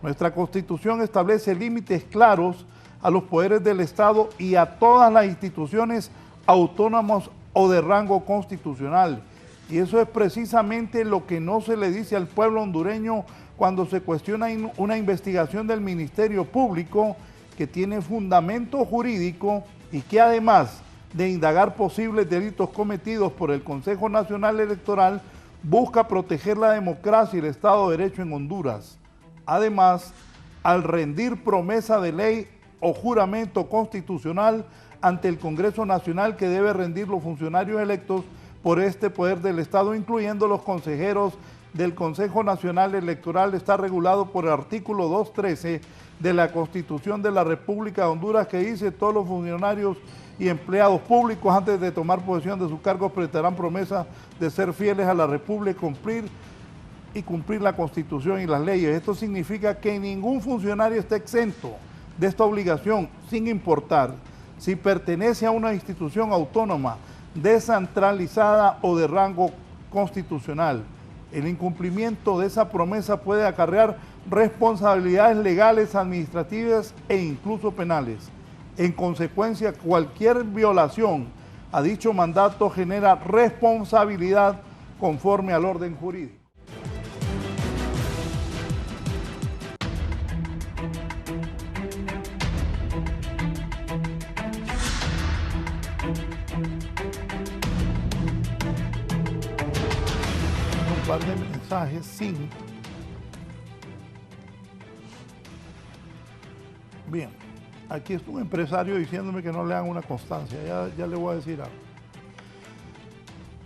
Speaker 6: Nuestra Constitución establece límites claros a los poderes del Estado y a todas las instituciones autónomas o de rango constitucional. Y eso es precisamente lo que no se le dice al pueblo hondureño cuando se cuestiona una investigación del Ministerio Público que tiene fundamento jurídico y que además de indagar posibles delitos cometidos por el Consejo Nacional Electoral, busca proteger la democracia y el Estado de Derecho en Honduras. Además, al rendir promesa de ley o juramento constitucional ante el Congreso Nacional que debe rendir los funcionarios electos por este poder del Estado, incluyendo los consejeros del Consejo Nacional Electoral. Está regulado por el artículo 213 de la Constitución de la República de Honduras, que dice: todos los funcionarios y empleados públicos antes de tomar posesión de sus cargos prestarán promesa de ser fieles a la República y cumplir la Constitución y las leyes. Esto significa que ningún funcionario está exento de esta obligación, sin importar si pertenece a una institución autónoma, descentralizada o de rango constitucional. El incumplimiento de esa promesa puede acarrear responsabilidades legales, administrativas e incluso penales. En consecuencia, cualquier violación a dicho mandato genera responsabilidad conforme al orden jurídico. Un par de mensajes sin. Bien, aquí está un empresario diciéndome que no le hagan una constancia, ya le voy a decir algo.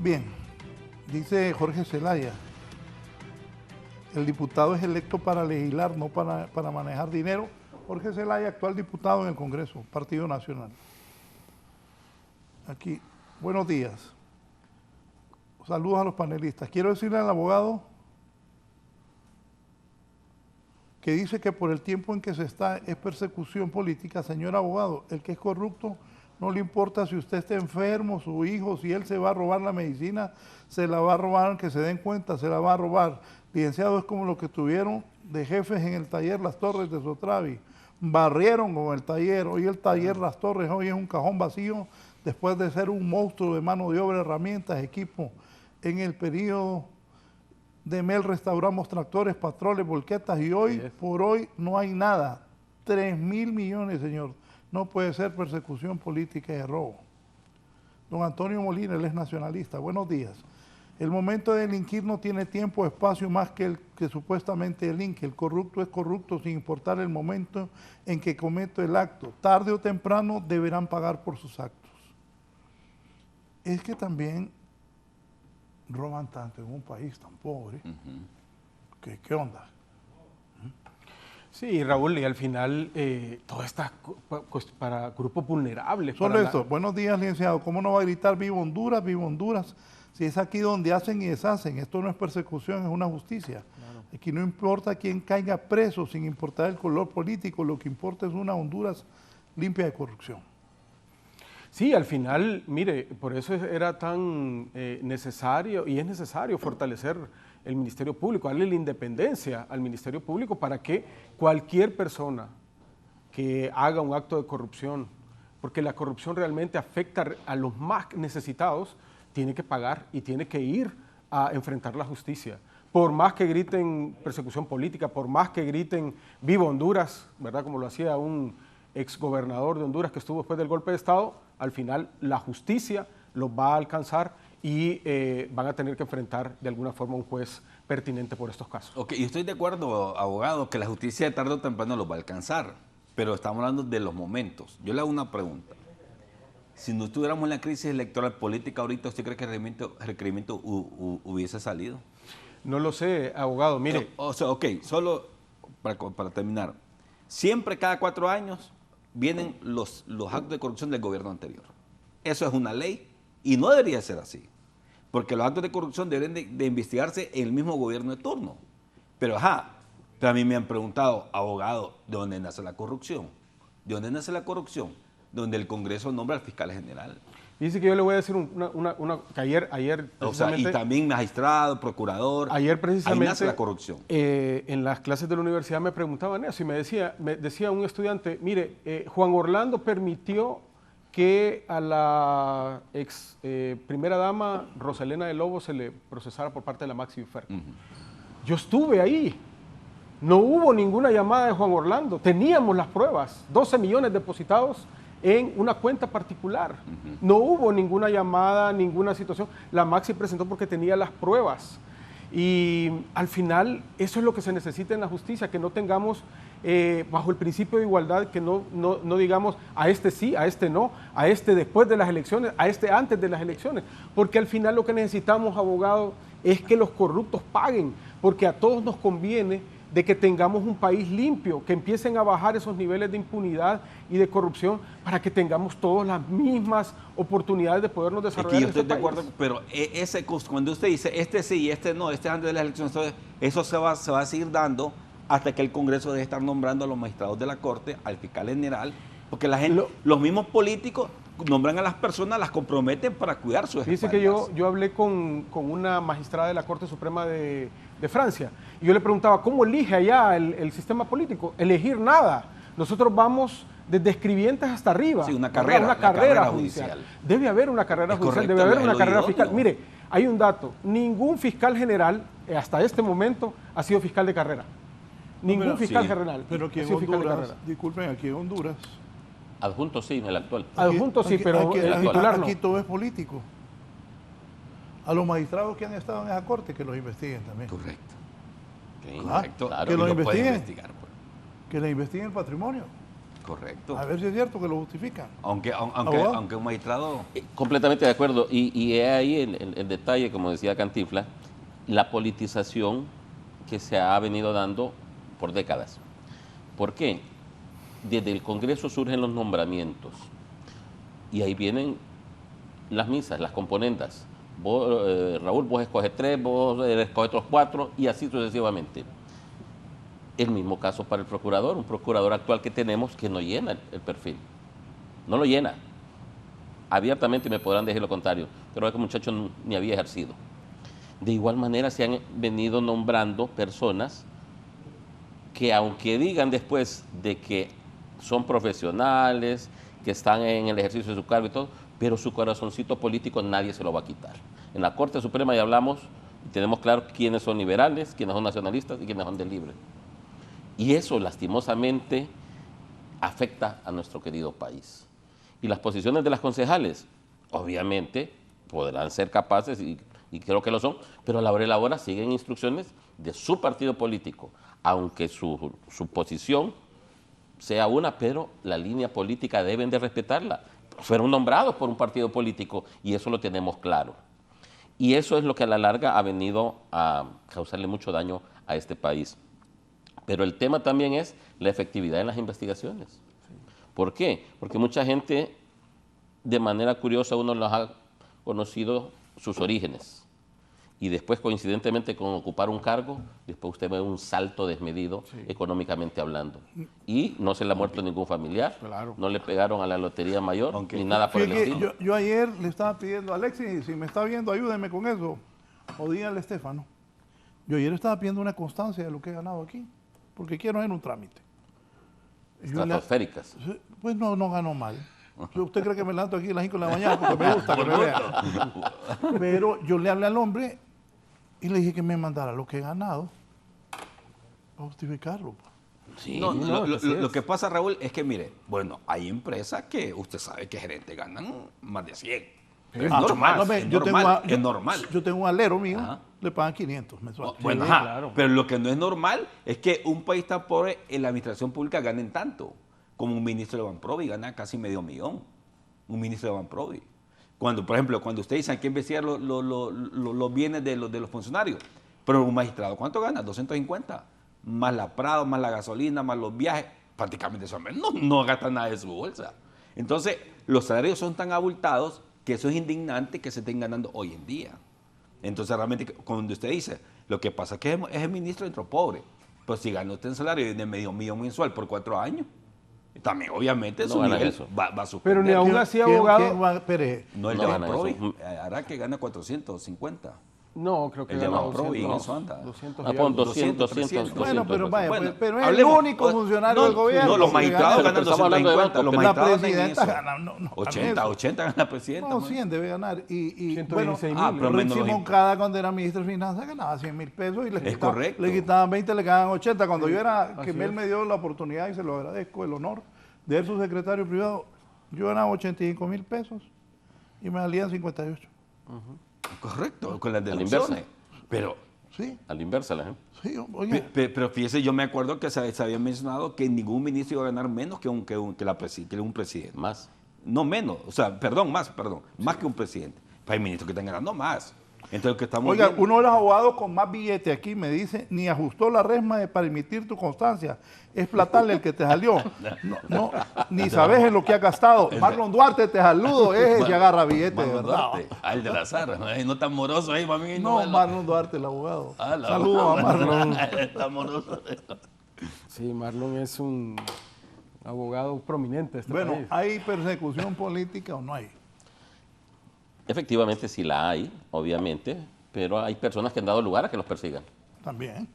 Speaker 6: Bien, dice Jorge Zelaya: el diputado es electo para legislar, no para manejar dinero. Jorge Zelaya, actual diputado en el Congreso, Partido Nacional. Aquí, buenos días. Saludos a los panelistas. Quiero decirle al abogado que dice que por el tiempo en que se está es persecución política. Señor abogado, el que es corrupto no le importa si usted está enfermo, su hijo, si él se va a robar la medicina, se la va a robar, que se den cuenta, se la va a robar. Licenciado, es como lo que tuvieron de jefes en el taller Las Torres de Sotravi. Barrieron con el taller, hoy el taller Las Torres hoy es un cajón vacío después de ser un monstruo de mano de obra, herramientas, equipo. En el periodo de Mel restauramos tractores, patroles, volquetas y hoy por hoy no hay nada. 3.000 millones, señor. No puede ser persecución política y de robo. Don Antonio Molina, él es nacionalista. Buenos días. El momento de delinquir no tiene tiempo o espacio más que el que supuestamente delinque. El corrupto es corrupto sin importar el momento en que comete el acto. Tarde o temprano deberán pagar por sus actos. Es que también roban tanto en un país tan pobre. ¿Qué onda?
Speaker 7: Sí, Raúl, y al final todo está para grupos vulnerables.
Speaker 6: Solo esto. Buenos días, licenciado. ¿Cómo no va a gritar viva Honduras, viva Honduras? Si es aquí donde hacen y deshacen. Esto no es persecución, es una justicia. Claro. Aquí no importa quién caiga preso, sin importar el color político. Lo que importa es una Honduras limpia de corrupción.
Speaker 7: Sí, al final, mire, por eso era tan necesario y es necesario fortalecer el Ministerio Público, darle la independencia al Ministerio Público para que cualquier persona que haga un acto de corrupción, porque la corrupción realmente afecta a los más necesitados, tiene que pagar y tiene que ir a enfrentar la justicia. Por más que griten persecución política, por más que griten viva Honduras, ¿verdad? Como lo hacía un exgobernador de Honduras que estuvo después del golpe de Estado, al final la justicia los va a alcanzar y van a tener que enfrentar de alguna forma a un juez pertinente por estos casos.
Speaker 9: Ok, y estoy de acuerdo, abogado, que la justicia tarde o temprano los va a alcanzar, pero estamos hablando de los momentos. Yo le hago una pregunta. Si no estuviéramos en la crisis electoral política ahorita, ¿usted cree que el requerimiento hubiese salido?
Speaker 7: No lo sé, abogado, mire.
Speaker 9: O sea, ok, solo para terminar. Siempre cada 4 años vienen los actos de corrupción del gobierno anterior. Eso es una ley y no debería ser así, porque los actos de corrupción deben de investigarse en el mismo gobierno de turno. Pero también me han preguntado, abogado, ¿de dónde nace la corrupción? ¿De dónde nace la corrupción? Donde el Congreso nombra al fiscal general.
Speaker 7: Dice que yo le voy a decir que ayer
Speaker 9: o sea, y también magistrado, procurador.
Speaker 7: Ayer precisamente
Speaker 9: ahí nace la corrupción.
Speaker 7: En las clases de la universidad me preguntaban eso y me decía un estudiante, mire, Juan Orlando permitió que a la ex primera dama Rosalena de Lobo se le procesara por parte de la Maxi Ufer. Yo estuve ahí. No hubo ninguna llamada de Juan Orlando. Teníamos las pruebas, 12 millones depositados en una cuenta particular. No hubo ninguna llamada, ninguna situación. La Maxi presentó porque tenía las pruebas. Y al final eso es lo que se necesita en la justicia, que no tengamos bajo el principio de igualdad, que no digamos a este sí, a este no, a este después de las elecciones, a este antes de las elecciones, porque al final lo que necesitamos, abogados, es que los corruptos paguen, porque a todos nos conviene de que tengamos un país limpio, que empiecen a bajar esos niveles de impunidad y de corrupción para que tengamos todas las mismas oportunidades de podernos desarrollar.
Speaker 9: Es que yo estoy de acuerdo, pero cuando usted dice este sí, este no, este antes de las elecciones, eso se va a seguir dando hasta que el Congreso deje de estar nombrando a los magistrados de la Corte, al fiscal general, porque la gente, los mismos políticos nombran a las personas, las comprometen para cuidar su espaldas.
Speaker 7: Dice que yo hablé con una magistrada de la Corte Suprema de Francia y yo le preguntaba, ¿cómo elige allá el sistema político? Elegir nada. Nosotros vamos desde escribientes hasta arriba.
Speaker 9: Sí, una carrera judicial.
Speaker 7: Debe haber una carrera judicial, debe haber una carrera fiscal. Mire, hay un dato, ningún fiscal general hasta este momento ha sido fiscal de carrera. Ningún fiscal general.
Speaker 6: Pero aquí en Honduras, disculpen, aquí en Honduras.
Speaker 8: Adjunto sí, en el actual.
Speaker 7: Adjunto sí, pero el titular no.
Speaker 6: Aquí todo es político. A los magistrados que han estado en esa corte, que los investiguen también.
Speaker 9: Correcto.
Speaker 8: Sí,
Speaker 6: Correcto.
Speaker 8: claro.
Speaker 6: Que los investiguen.
Speaker 9: Investigar, pues.
Speaker 6: Que les investiguen el patrimonio.
Speaker 9: Correcto.
Speaker 6: A ver si es cierto que lo justifican.
Speaker 9: Aunque un magistrado...
Speaker 8: Completamente de acuerdo. Y es ahí el detalle, como decía Cantinflas, la politización que se ha venido dando por décadas. ¿Por qué? Desde el Congreso surgen los nombramientos y ahí vienen las misas, las componendas. Vos, Raúl, vos escoges 3, vos escoges otros 4 y así sucesivamente. El mismo caso para el procurador, un procurador actual que tenemos que no llena el perfil, no lo llena. Abiertamente me podrán decir lo contrario, pero ese muchacho ni había ejercido. De igual manera se han venido nombrando personas que aunque digan después de que son profesionales, que están en el ejercicio de su cargo y todo, pero su corazoncito político nadie se lo va a quitar. En la Corte Suprema ya hablamos y tenemos claro quiénes son liberales, quiénes son nacionalistas y quiénes son de libre. Y eso lastimosamente afecta a nuestro querido país. Y las posiciones de las concejales, obviamente, podrán ser capaces, y creo que lo son, pero a la hora de la hora siguen instrucciones de su partido político, aunque su posición sea una, pero la línea política deben de respetarla. Fueron nombrados por un partido político y eso lo tenemos claro. Y eso es lo que a la larga ha venido a causarle mucho daño a este país. Pero el tema también es la efectividad en las investigaciones. ¿Por qué? Porque mucha gente, de manera curiosa, uno los ha conocido sus orígenes. Y después, coincidentemente con ocupar un cargo, después usted ve un salto desmedido, económicamente hablando. Y no se le ha muerto ningún familiar, no le pegaron a la lotería mayor, ni nada por el estilo.
Speaker 6: Yo ayer le estaba pidiendo a Alexis, si me está viendo, ayúdeme con eso. O dígale a Estefano. Yo ayer estaba pidiendo una constancia de lo que he ganado aquí, porque quiero hacer un trámite.
Speaker 8: Estratosféricas.
Speaker 6: Pues no ganó mal. ¿Usted cree que me levanto aquí a las 5 de la mañana porque me gusta que me vea? Pero yo le hablé al hombre y le dije que me mandara lo que he ganado para justificarlo.
Speaker 8: Sí,
Speaker 9: lo que pasa, Raúl, es que, mire, bueno, hay empresas que usted sabe que gerentes ganan más de 100. Es normal, es normal.
Speaker 6: Yo tengo un alero mío, le pagan 500 mensuales.
Speaker 9: Bueno, claro. Pero lo que no es normal es que un país tan pobre en la administración pública ganen tanto. Como un ministro de Banprovi gana casi $500,000. Un ministro de Banprovi. Cuando, por ejemplo, cuando usted dice hay que investigar los bienes de los funcionarios, pero un magistrado, ¿cuánto gana? 250. Más la Prado, más la gasolina, más los viajes. Prácticamente eso no gasta nada de su bolsa. Entonces, los salarios son tan abultados que eso es indignante que se estén ganando hoy en día. Entonces, realmente, cuando usted dice, lo que pasa es que es el ministro dentro pobre. Pues si gana usted un salario de $500,000 mensual por 4 años, también, obviamente, su nivel va a suspender.
Speaker 7: Pero ni aún así, abogado...
Speaker 9: No, el de Banprovi, hará que gana 450.
Speaker 7: No, creo que
Speaker 9: el de Banprovi en eso anda.
Speaker 8: 200, 300.
Speaker 6: Bueno, pero vaya, pero es el único funcionario del gobierno.
Speaker 9: No, los magistrados ganan 250. Los magistrados
Speaker 6: la presidenta gana
Speaker 9: 80 gana la presidenta.
Speaker 6: No, 100 debe ganar. Y
Speaker 9: bueno,
Speaker 6: Simón Moncada, cuando era ministro de Finanzas, ganaba 100,000 pesos y le quitaban 20, le quedaban 80. Cuando yo era, que él me dio la oportunidad y se lo agradezco, el honor de ser su secretario privado, yo ganaba 85,000 pesos y me salían 58.
Speaker 9: Correcto, con las deducciones. Pero
Speaker 6: Sí.
Speaker 8: A la inversa, la gente.
Speaker 6: Sí, oye.
Speaker 9: Pero fíjese, yo me acuerdo que se había mencionado que ningún ministro iba a ganar menos que un presidente.
Speaker 8: Más.
Speaker 9: No menos, o sea, más que un presidente. Hay ministros que están ganando más. Entonces, lo que estamos
Speaker 6: Oiga,
Speaker 9: viendo-
Speaker 6: uno de los abogados con más billete aquí me dice, ni ajustó la resma para emitir tu constancia. Es Platal el que te salió. No, ni sabes en lo que ha gastado. Marlon Duarte, te saludo, es el que agarra billete, de
Speaker 9: Marlon
Speaker 6: verdad.
Speaker 9: Duarte, el de la Zara, no tan moroso ahí, mami.
Speaker 6: No, Marlon Duarte, el abogado.
Speaker 9: la-
Speaker 6: Saludos a Marlon.
Speaker 9: Está moroso.
Speaker 7: Sí, Marlon es un abogado prominente de este
Speaker 6: Bueno,
Speaker 7: país.
Speaker 6: ¿hay persecución política o no hay?
Speaker 8: Efectivamente sí la hay, obviamente, pero hay personas que han dado lugar a que los persigan.
Speaker 6: También.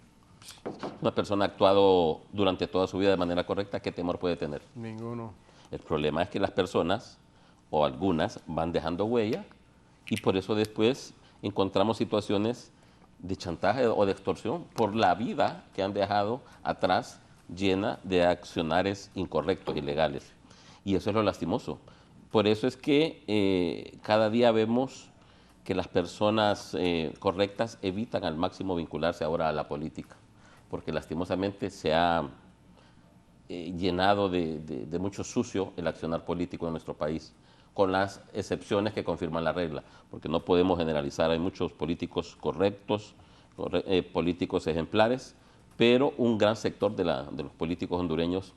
Speaker 8: Una persona ha actuado durante toda su vida de manera correcta, ¿qué temor puede tener?
Speaker 7: Ninguno.
Speaker 8: El problema es que las personas, o algunas, van dejando huella y por eso después encontramos situaciones de chantaje o de extorsión por la vida que han dejado atrás llena de accionares incorrectos, ilegales. Y eso es lo lastimoso. Por eso es que cada día vemos que las personas correctas evitan al máximo vincularse ahora a la política, porque lastimosamente se ha llenado de mucho sucio el accionar político en nuestro país, con las excepciones que confirman la regla, porque no podemos generalizar, hay muchos políticos correctos, políticos ejemplares, pero un gran sector de los políticos hondureños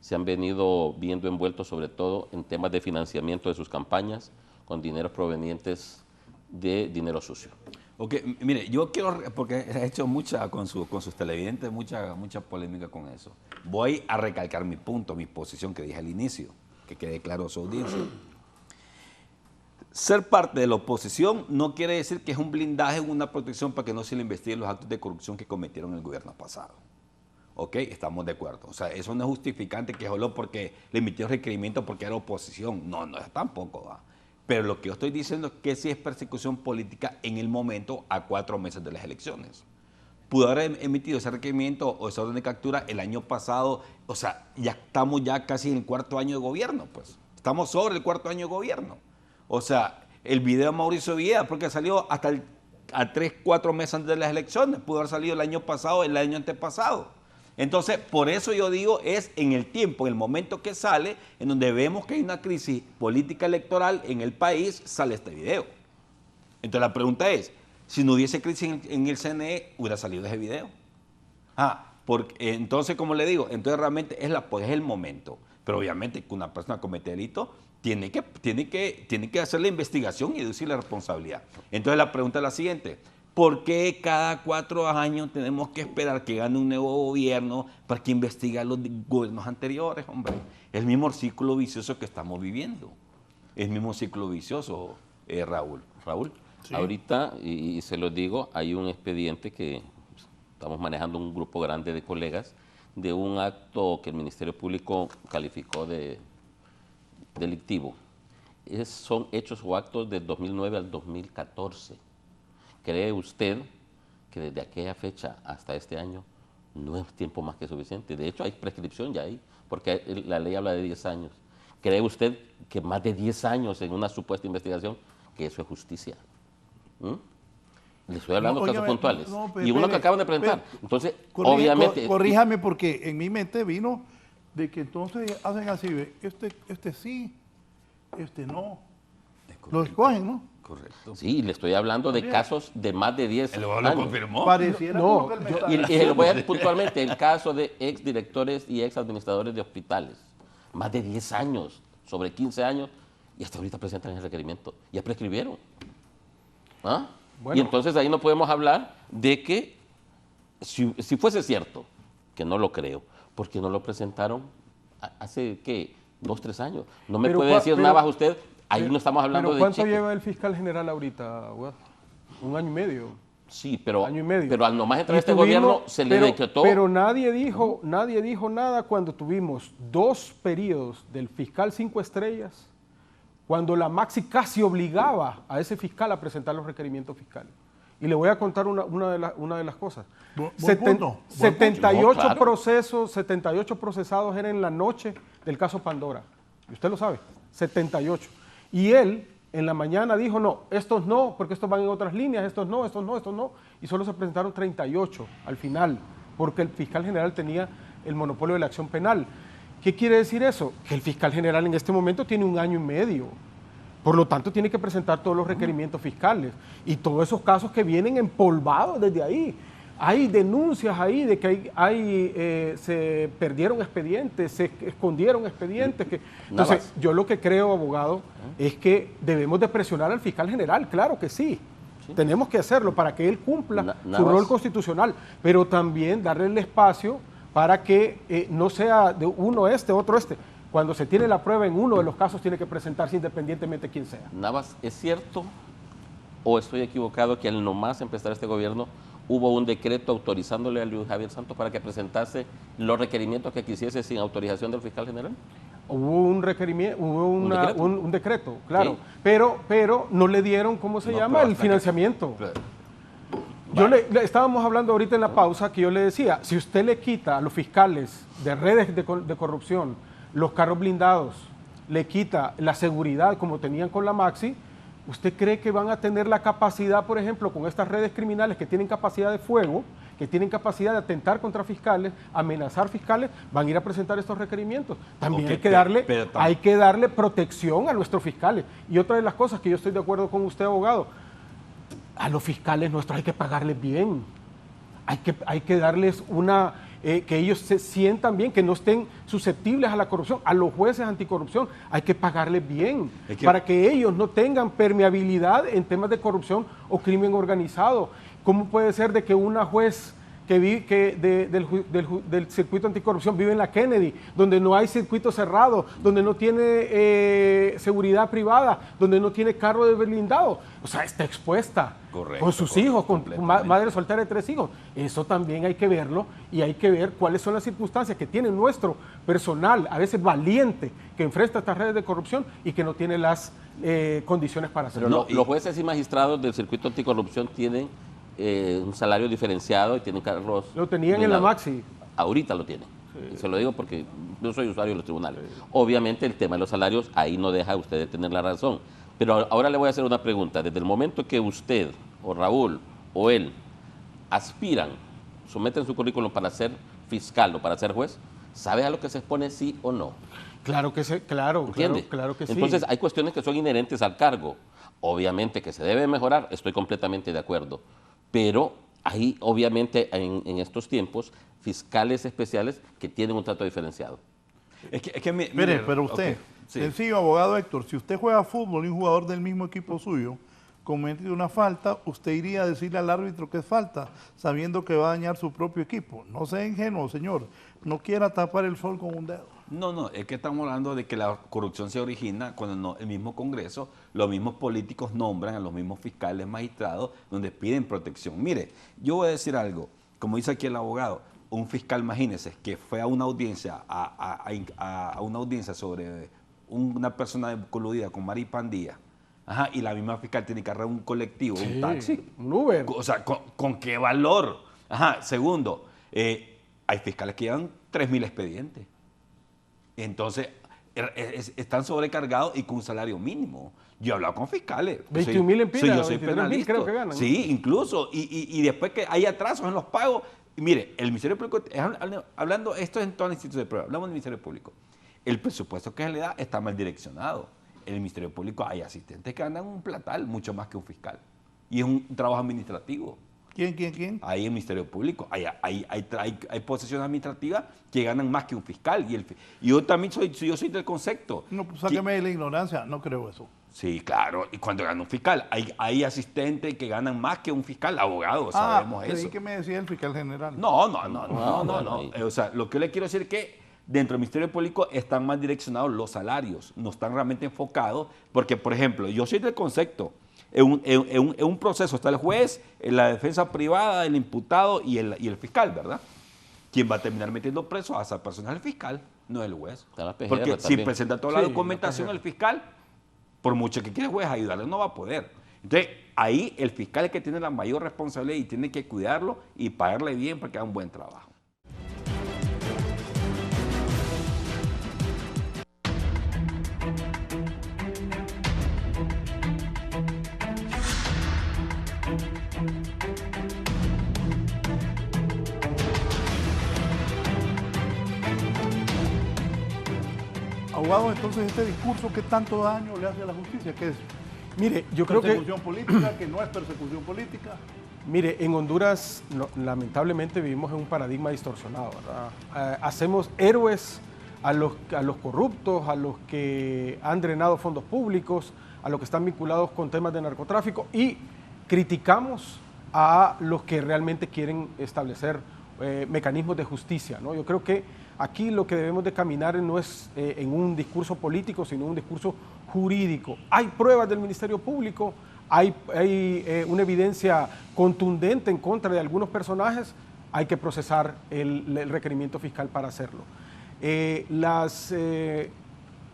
Speaker 8: se han venido viendo envueltos sobre todo en temas de financiamiento de sus campañas con dineros provenientes de dinero sucio.
Speaker 9: Ok, mire, yo quiero, porque he hecho mucha, con sus televidentes, mucha polémica con eso. Voy a recalcar mi punto, mi posición que dije al inicio, que quede claro a su audiencia. Ser parte de la oposición no quiere decir que es un blindaje o una protección para que no se le investiguen los actos de corrupción que cometieron el gobierno pasado. Ok, estamos de acuerdo. O sea, eso no es justificante que solo porque le emitió requerimiento porque era oposición. No, no es tampoco, ¿va? Pero lo que yo estoy diciendo es que sí es persecución política en el momento a 4 meses de las elecciones. Pudo haber emitido ese requerimiento o esa orden de captura el año pasado. O sea, ya estamos ya casi en el 4º año de gobierno, pues. Estamos sobre el 4º año de gobierno. O sea, el video de Mauricio Villegas, porque salió hasta a 3, 4 meses antes de las elecciones. Pudo haber salido el año pasado, el año antepasado. Entonces, por eso yo digo, es en el tiempo, en el momento que sale, en donde vemos que hay una crisis política electoral en el país, sale este video. Entonces la pregunta es, si no hubiese crisis en el CNE, hubiera salido ese video. Entonces, como le digo, entonces realmente es el momento. Pero obviamente que una persona comete delito, tiene que hacer la investigación y deducir la responsabilidad. Entonces la pregunta es la siguiente. ¿Por qué cada 4 años tenemos que esperar que gane un nuevo gobierno para que investigue a los gobiernos anteriores, hombre? Es el mismo círculo vicioso que estamos viviendo. Es el mismo círculo vicioso, Raúl.
Speaker 8: Raúl,
Speaker 6: Sí.
Speaker 8: ahorita, y se lo digo, hay un expediente que estamos manejando un grupo grande de colegas de un acto que el Ministerio Público calificó de delictivo. Son hechos o actos del 2009 al 2014. ¿Cree usted que desde aquella fecha hasta este año no es tiempo más que suficiente? De hecho, hay prescripción ya ahí, porque la ley habla de 10 años. ¿Cree usted que más de 10 años en una supuesta investigación, que eso es justicia? Le estoy hablando de casos puntuales. Y uno que acaban de presentar. Entonces, obviamente...
Speaker 6: Corríjame porque en mi mente vino de que entonces hacen así, ve, este sí, este no. Lo escogen, ¿no?
Speaker 9: Correcto.
Speaker 8: Sí, le estoy hablando de casos de más de 10
Speaker 9: ¿El
Speaker 8: años.
Speaker 9: abogado lo confirmó?
Speaker 6: Pareciera
Speaker 7: No,
Speaker 6: como que él me está-
Speaker 8: Y le voy a dar puntualmente el caso de exdirectores y exadministradores de hospitales. Más de 10 años, sobre 15 años, y hasta ahorita presentan el requerimiento. Ya prescribieron. ¿Ah?
Speaker 7: Bueno.
Speaker 8: Y entonces ahí no podemos hablar de que, si fuese cierto, que no lo creo, porque no lo presentaron hace, ¿qué? 2, 3 años. No me
Speaker 7: Pero
Speaker 8: puede decir nada más usted, ahí no estamos hablando
Speaker 7: ¿Pero
Speaker 8: de
Speaker 7: cuánto
Speaker 8: cheque.
Speaker 7: lleva el fiscal general ahorita, Abogado? 1 año y medio.
Speaker 8: Sí, pero,
Speaker 7: Año y medio.
Speaker 8: pero al nomás entrar
Speaker 7: Y
Speaker 8: este
Speaker 7: tuvimos-
Speaker 8: gobierno se le decretó...
Speaker 7: Pero nadie dijo nada cuando tuvimos 2 periodos del fiscal 5 estrellas, cuando la Maxi casi obligaba a ese fiscal a presentar los requerimientos fiscales. Y le voy a contar una de las cosas.
Speaker 6: Buen
Speaker 7: Seten-
Speaker 6: punto.
Speaker 7: 78
Speaker 8: No, claro.
Speaker 7: procesos, 78 procesados eran en la noche del caso Pandora. Y usted lo sabe, 78. Y él en la mañana dijo, no, estos no, porque estos van en otras líneas, estos no, y solo se presentaron 38 al final, porque el fiscal general tenía el monopolio de la acción penal. ¿Qué quiere decir eso? Que el fiscal general en este momento tiene 1 año y medio. Por lo tanto, tiene que presentar todos los requerimientos fiscales y todos esos casos que vienen empolvados desde ahí. Hay denuncias ahí de que se perdieron expedientes, se escondieron expedientes. Entonces, yo lo que creo, abogado, es que debemos de presionar al fiscal general, claro que sí. Tenemos que hacerlo para que él cumpla su rol constitucional, pero también darle el espacio para que no sea de uno otro este. Cuando se tiene la prueba en uno de los casos, tiene que presentarse independientemente de quién sea.
Speaker 8: Navas, ¿es cierto o estoy equivocado que al nomás empezar este gobierno hubo un decreto autorizándole a Luis Javier Santos para que presentase los requerimientos que quisiese sin autorización del fiscal general?
Speaker 7: Hubo un requerimiento, hubo un decreto, claro, sí. pero no le dieron, ¿cómo se llama? El financiamiento. Vale. Estábamos hablando ahorita en la pausa que yo le decía, si usted le quita a los fiscales de redes de corrupción los carros blindados, le quita la seguridad como tenían con la Maxi, ¿usted cree que van a tener la capacidad, por ejemplo, con estas redes criminales que tienen capacidad de fuego, que tienen capacidad de atentar contra fiscales, amenazar fiscales, van a ir a presentar estos requerimientos? También hay que darle protección a nuestros fiscales. Y otra de las cosas que yo estoy de acuerdo con usted, abogado, a los fiscales nuestros hay que pagarles bien. Hay que darles que ellos se sientan bien, que no estén susceptibles a la corrupción. A los jueces anticorrupción hay que pagarles bien, para que ellos no tengan permeabilidad en temas de corrupción o crimen organizado. ¿Cómo puede ser de que una juez del circuito anticorrupción vive en la Kennedy, donde no hay circuito cerrado, donde no tiene seguridad privada, donde no tiene carro de blindado? O sea, está expuesta. Correcto, con sus hijos, con madre soltera de 3 hijos. Eso también hay que verlo y hay que ver cuáles son las circunstancias que tiene nuestro personal, a veces valiente, que enfrenta estas redes de corrupción y que no tiene las condiciones para hacerlo.
Speaker 8: Los jueces y magistrados del circuito anticorrupción tienen un salario diferenciado y tienen carros.
Speaker 7: Lo tenían en la Maxi.
Speaker 8: Ahorita lo tienen. Sí. Se lo digo porque yo soy usuario de los tribunales. Sí. Obviamente el tema de los salarios ahí no deja a usted de tener la razón. Pero ahora le voy a hacer una pregunta. Desde el momento que usted o Raúl o él aspiran, someten su currículum para ser fiscal o para ser juez, ¿sabe a lo que se expone sí o no?
Speaker 7: Claro que sí, claro que sí.
Speaker 8: Entonces hay cuestiones que son inherentes al cargo. Obviamente que se debe mejorar, estoy completamente de acuerdo. Pero hay obviamente en estos tiempos fiscales especiales que tienen un trato diferenciado.
Speaker 6: Mire, pero usted, okay, sí. Sencillo, abogado Héctor, si usted juega fútbol y un jugador del mismo equipo suyo comete una falta, usted iría a decirle al árbitro que es falta, sabiendo que va a dañar su propio equipo. No sea ingenuo, señor. No quiera tapar el sol con un dedo.
Speaker 9: No, es que estamos hablando de que la corrupción se origina cuando el mismo Congreso, los mismos políticos nombran a los mismos fiscales, magistrados, donde piden protección. Mire, yo voy a decir algo, como dice aquí el abogado, un fiscal, imagínese, que fue a una audiencia, a una audiencia sobre una persona coludida con Maripandía, y la misma fiscal tiene que agarrar un colectivo, sí, un taxi,
Speaker 7: un Uber.
Speaker 9: O sea, ¿con qué valor? Segundo, hay fiscales que llevan 3.000 expedientes. Entonces, están sobrecargados y con un salario mínimo. Yo he hablado con fiscales.
Speaker 7: 21.000 empiras,
Speaker 9: yo soy penalista.
Speaker 7: Creo que ganan.
Speaker 9: Sí, incluso. Y después que hay atrasos en los pagos. Mire, el Ministerio Público, hablando, esto es en todas las instituciones de prueba, hablamos del Ministerio Público. El presupuesto que se le da está mal direccionado. En el Ministerio Público hay asistentes que ganan un platal, mucho más que un fiscal. Y es un trabajo administrativo.
Speaker 6: ¿Quién?
Speaker 9: Ahí en el Ministerio Público. Hay posiciones administrativas que ganan más que un fiscal. Y yo también soy del concepto.
Speaker 6: No, pues sáqueme de la ignorancia, no creo eso.
Speaker 9: Sí, claro. Y cuando gana un fiscal, hay asistentes que ganan más que un fiscal, abogados, sabemos eso.
Speaker 6: ¿Qué me decía el fiscal general?
Speaker 9: No. O sea, lo que le quiero decir es que dentro del Ministerio Público están más direccionados los salarios, no están realmente enfocados, porque, por ejemplo, yo soy del concepto. En un proceso está el juez, la defensa privada, el imputado y el fiscal, ¿verdad? Quien va a terminar metiendo preso a esa persona es el fiscal, no el juez. Porque si presenta toda la documentación el fiscal, por mucho que quiera el juez ayudarle, no va a poder. Entonces, ahí el fiscal es que tiene la mayor responsabilidad y tiene que cuidarlo y pagarle bien para que haga un buen trabajo.
Speaker 6: Abogado, entonces este discurso, ¿qué tanto daño le hace a la justicia? ¿Qué es?
Speaker 7: Mire, yo creo que...
Speaker 6: Persecución política, que no es persecución política.
Speaker 7: Mire, en Honduras lamentablemente vivimos en un paradigma distorsionado, ¿verdad? Hacemos héroes a los corruptos, a los que han drenado fondos públicos, a los que están vinculados con temas de narcotráfico y criticamos a los que realmente quieren establecer mecanismos de justicia, ¿no? Yo creo que aquí lo que debemos de caminar no es en un discurso político, sino un discurso jurídico. Hay pruebas del Ministerio Público, hay una evidencia contundente en contra de algunos personajes, hay que procesar el requerimiento fiscal para hacerlo.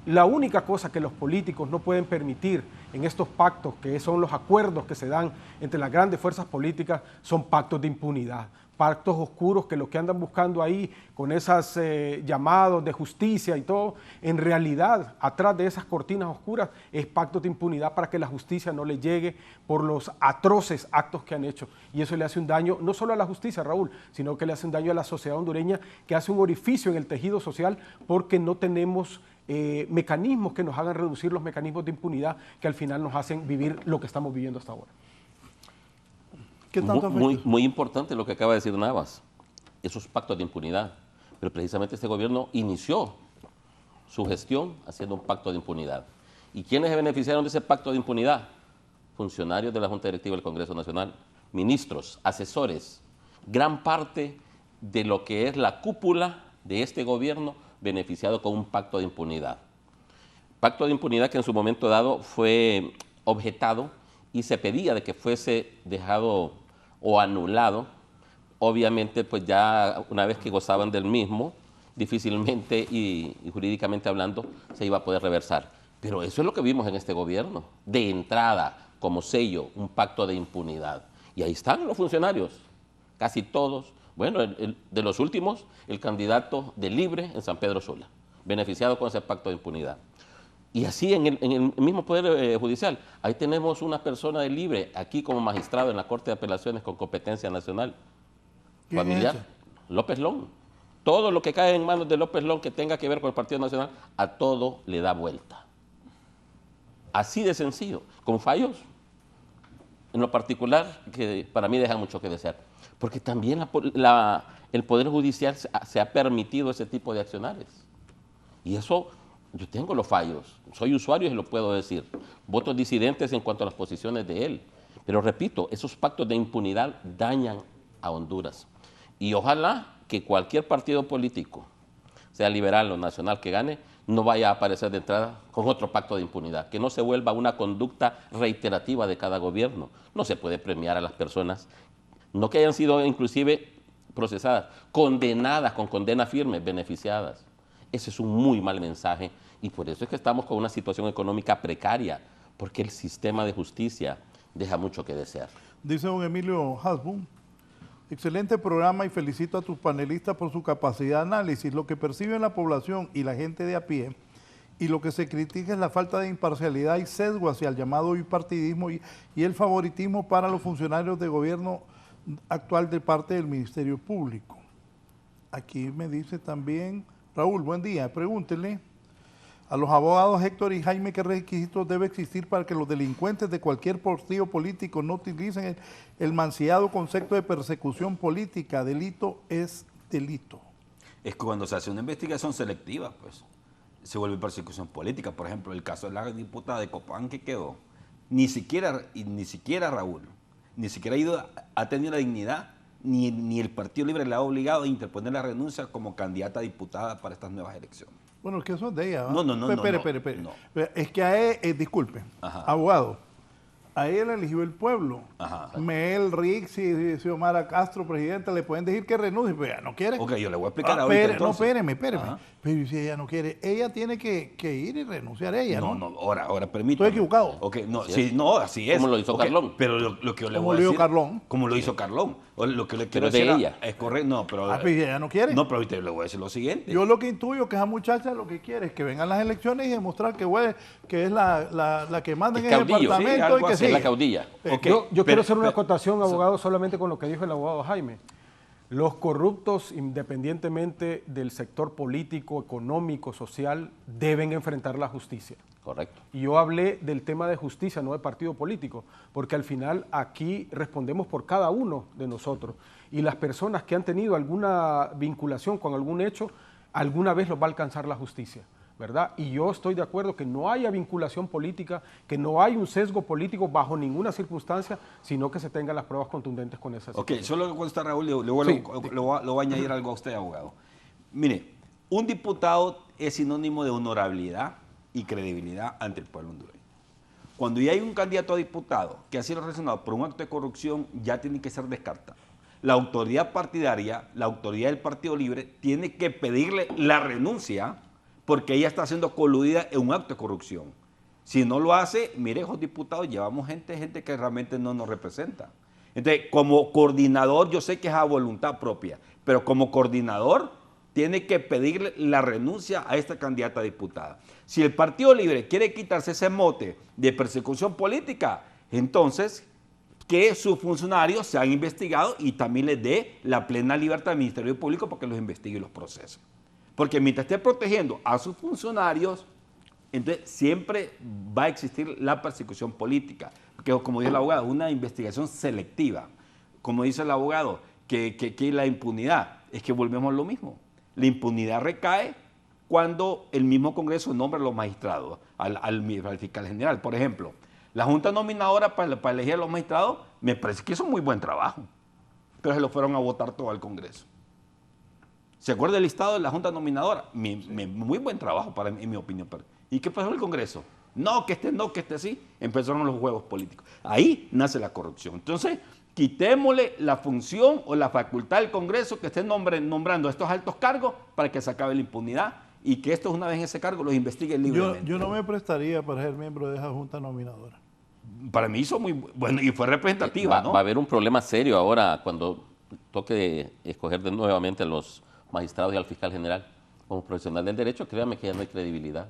Speaker 7: La única cosa que los políticos no pueden permitir en estos pactos, que son los acuerdos que se dan entre las grandes fuerzas políticas, son pactos de impunidad, pactos oscuros que lo que andan buscando ahí con esos llamados de justicia y todo, en realidad atrás de esas cortinas oscuras es pactos de impunidad para que la justicia no le llegue por los atroces actos que han hecho. Y eso le hace un daño no solo a la justicia, Raúl, sino que le hace un daño a la sociedad hondureña, que hace un orificio en el tejido social porque no tenemos mecanismos que nos hagan reducir los mecanismos de impunidad que al final nos hacen vivir lo que estamos viviendo hasta ahora.
Speaker 6: ¿Qué tanto
Speaker 8: muy importante lo que acaba de decir Navas, esos pactos de impunidad. Pero precisamente este gobierno inició su gestión haciendo un pacto de impunidad. ¿Y quiénes se beneficiaron de ese pacto de impunidad? Funcionarios de la Junta Directiva del Congreso Nacional, ministros, asesores, gran parte de lo que es la cúpula de este gobierno beneficiado con un pacto de impunidad. Pacto de impunidad que en su momento dado fue objetado y se pedía de que fuese dejado o anulado. Obviamente, pues ya una vez que gozaban del mismo, difícilmente y jurídicamente hablando se iba a poder reversar. Pero eso es lo que vimos en este gobierno, de entrada, como sello, un pacto de impunidad. Y ahí están los funcionarios, casi todos. Bueno, de los últimos, el candidato de Libre en San Pedro Sula, beneficiado con ese pacto de impunidad. Y así en el mismo Poder Judicial, ahí tenemos una persona de Libre, aquí como magistrado en la Corte de Apelaciones con competencia nacional, familiar, López Long. Todo lo que cae en manos de López Long que tenga que ver con el Partido Nacional, a todo le da vuelta. Así de sencillo, con fallos, en lo particular, que para mí deja mucho que desear. Porque también el Poder Judicial se ha permitido ese tipo de accionarios. Y eso, yo tengo los fallos, soy usuario y lo puedo decir. Votos disidentes en cuanto a las posiciones de él. Pero repito, esos pactos de impunidad dañan a Honduras. Y ojalá que cualquier partido político, sea liberal o nacional, que gane, no vaya a aparecer de entrada con otro pacto de impunidad, que no se vuelva una conducta reiterativa de cada gobierno. No se puede premiar a las personas, no que hayan sido inclusive procesadas, condenadas con condena firme, beneficiadas. Ese es un muy mal mensaje y por eso es que estamos con una situación económica precaria, porque el sistema de justicia deja mucho que desear.
Speaker 6: Dice don Emilio Hasbun, excelente programa y felicito a tus panelistas por su capacidad de análisis. Lo que percibe la población y la gente de a pie y lo que se critica es la falta de imparcialidad y sesgo hacia el llamado bipartidismo y el favoritismo para los funcionarios de gobierno actual de parte del Ministerio Público. Aquí me dice también, Raúl, buen día, pregúntenle a los abogados Héctor y Jaime qué requisitos debe existir para que los delincuentes de cualquier partido político no utilicen el mancillado concepto de persecución política. Delito es delito.
Speaker 9: Es que cuando se hace una investigación selectiva, pues, se vuelve persecución política. Por ejemplo, el caso de la diputada de Copán que quedó, ni siquiera Raúl, ni siquiera ha tenido la dignidad, ni el Partido Libre le ha obligado a interponer la renuncia como candidata a diputada para estas nuevas elecciones.
Speaker 6: Bueno, es que eso es de ella.
Speaker 9: No.
Speaker 6: Espere. Es que a él, disculpe, abogado, a él eligió el pueblo. Mel, Rix y Xiomara Castro, presidenta, le pueden decir que renuncie, pero ella no quiere.
Speaker 9: Ok, yo le voy a explicar ahorita entonces.
Speaker 6: No, espéreme. Pero si ella no quiere, ella tiene que ir y renunciar ella, ¿no?
Speaker 9: No, ahora permítame.
Speaker 6: ¿Estoy equivocado?
Speaker 9: Ok, no, así es.
Speaker 8: Como lo hizo Carlón.
Speaker 9: Pero lo que yo le
Speaker 6: Como
Speaker 9: voy a
Speaker 6: lo hizo
Speaker 9: decir.
Speaker 6: Carlón.
Speaker 9: Como lo hizo Carlón. Lo que le quiero
Speaker 8: Pero de
Speaker 9: decir
Speaker 8: ella.
Speaker 9: es correcto. No, pero.
Speaker 6: Pero ella no quiere.
Speaker 9: No, pero ahorita le voy a decir lo siguiente.
Speaker 6: Yo lo que intuyo que esa muchacha lo que quiere es que vengan las elecciones y demostrar que es la que manda en el
Speaker 9: caudillo,
Speaker 6: departamento y que
Speaker 8: que es la caudilla.
Speaker 7: Okay. Yo quiero hacer una acotación, abogado, solamente con lo que dijo el abogado Jaime. Los corruptos, independientemente del sector político, económico, social, deben enfrentar la justicia.
Speaker 8: Correcto.
Speaker 7: Y yo hablé del tema de justicia, no de partido político, porque al final aquí respondemos por cada uno de nosotros. Y las personas que han tenido alguna vinculación con algún hecho, alguna vez los va a alcanzar la justicia, ¿verdad? Y yo estoy de acuerdo que no haya vinculación política, que no hay un sesgo político bajo ninguna circunstancia, sino que se tengan las pruebas contundentes con esas.
Speaker 9: Ok, solo que contesta Raúl, le voy a añadir algo a usted, abogado. Mire, un diputado es sinónimo de honorabilidad y credibilidad ante el pueblo hondureño. Cuando ya hay un candidato a diputado que ha sido relacionado por un acto de corrupción, ya tiene que ser descartado. La autoridad partidaria, la autoridad del Partido Libre, tiene que pedirle la renuncia porque ella está siendo coludida en un acto de corrupción. Si no lo hace, mire, esos diputados, llevamos gente que realmente no nos representa. Entonces, como coordinador, yo sé que es a voluntad propia, pero como coordinador tiene que pedirle la renuncia a esta candidata a diputada. Si el Partido Libre quiere quitarse ese mote de persecución política, entonces que sus funcionarios sean investigados y también les dé la plena libertad al Ministerio Público para que los investigue y los procese. Porque mientras esté protegiendo a sus funcionarios, entonces siempre va a existir la persecución política. Porque como dice el abogado, una investigación selectiva. Como dice el abogado, que la impunidad, es que volvemos a lo mismo. La impunidad recae cuando el mismo Congreso nombra a los magistrados, al fiscal general. Por ejemplo, la Junta Nominadora para elegir a los magistrados, me parece que hizo muy buen trabajo, pero se lo fueron a votar todo al Congreso. ¿Se acuerda del listado de la Junta Nominadora? Muy buen trabajo, en mi opinión. ¿Y qué pasó en el Congreso? No, que este sí. Empezaron los juegos políticos. Ahí nace la corrupción. Entonces, quitémosle la función o la facultad del Congreso que esté nombrando estos altos cargos para que se acabe la impunidad y que estos, una vez en ese cargo, los investiguen libremente.
Speaker 6: Yo no me prestaría para ser miembro de esa Junta Nominadora.
Speaker 9: Para mí hizo muy bueno y fue representativa, ¿no?
Speaker 8: Va a haber un problema serio ahora cuando toque escoger nuevamente a los magistrados y al fiscal general. Como profesional del derecho, créame que ya no hay credibilidad.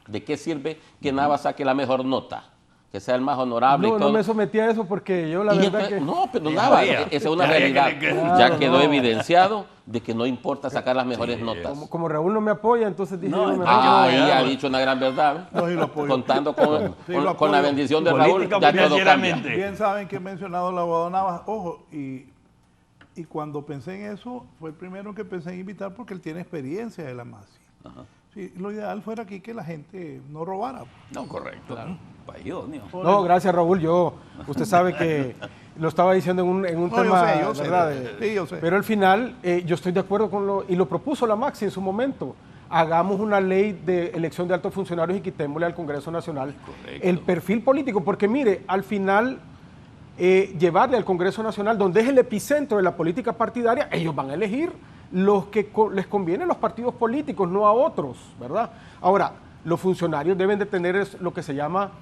Speaker 8: ¿De qué sirve que Nava saque la mejor nota? Que sea el más honorable.
Speaker 7: No,
Speaker 8: y todo.
Speaker 7: no me sometí a eso porque yo la verdad que...
Speaker 8: No, pero Nava, esa es una realidad. Ya quedó evidenciado de que no importa sacar las mejores notas.
Speaker 7: Como Raúl no me apoya, entonces dije yo mejor...
Speaker 8: Ahí ha dicho una gran verdad.
Speaker 6: No, y lo apoyo.
Speaker 8: Contando con la bendición de Raúl, ya todo cambia.
Speaker 6: Bien saben que he mencionado al abogado Navas. Ojo, y cuando pensé en eso, fue el primero que pensé en invitar porque él tiene experiencia de la MASI. Sí, lo ideal fuera aquí que la gente no robara.
Speaker 9: No, correcto. Claro.
Speaker 7: No, gracias Raúl. Usted sabe que lo estaba diciendo en un tema,
Speaker 6: yo sé,
Speaker 7: ¿verdad?
Speaker 6: Sí, yo sé.
Speaker 7: Pero al final yo estoy de acuerdo con y lo propuso la Maxi en su momento. Hagamos una ley de elección de altos funcionarios y quitémosle al Congreso Nacional el perfil político, porque mire, al final llevarle al Congreso Nacional, donde es el epicentro de la política partidaria, ellos van a elegir los que les conviene a los partidos políticos, no a otros, ¿verdad? Ahora, los funcionarios deben de tener lo que se llama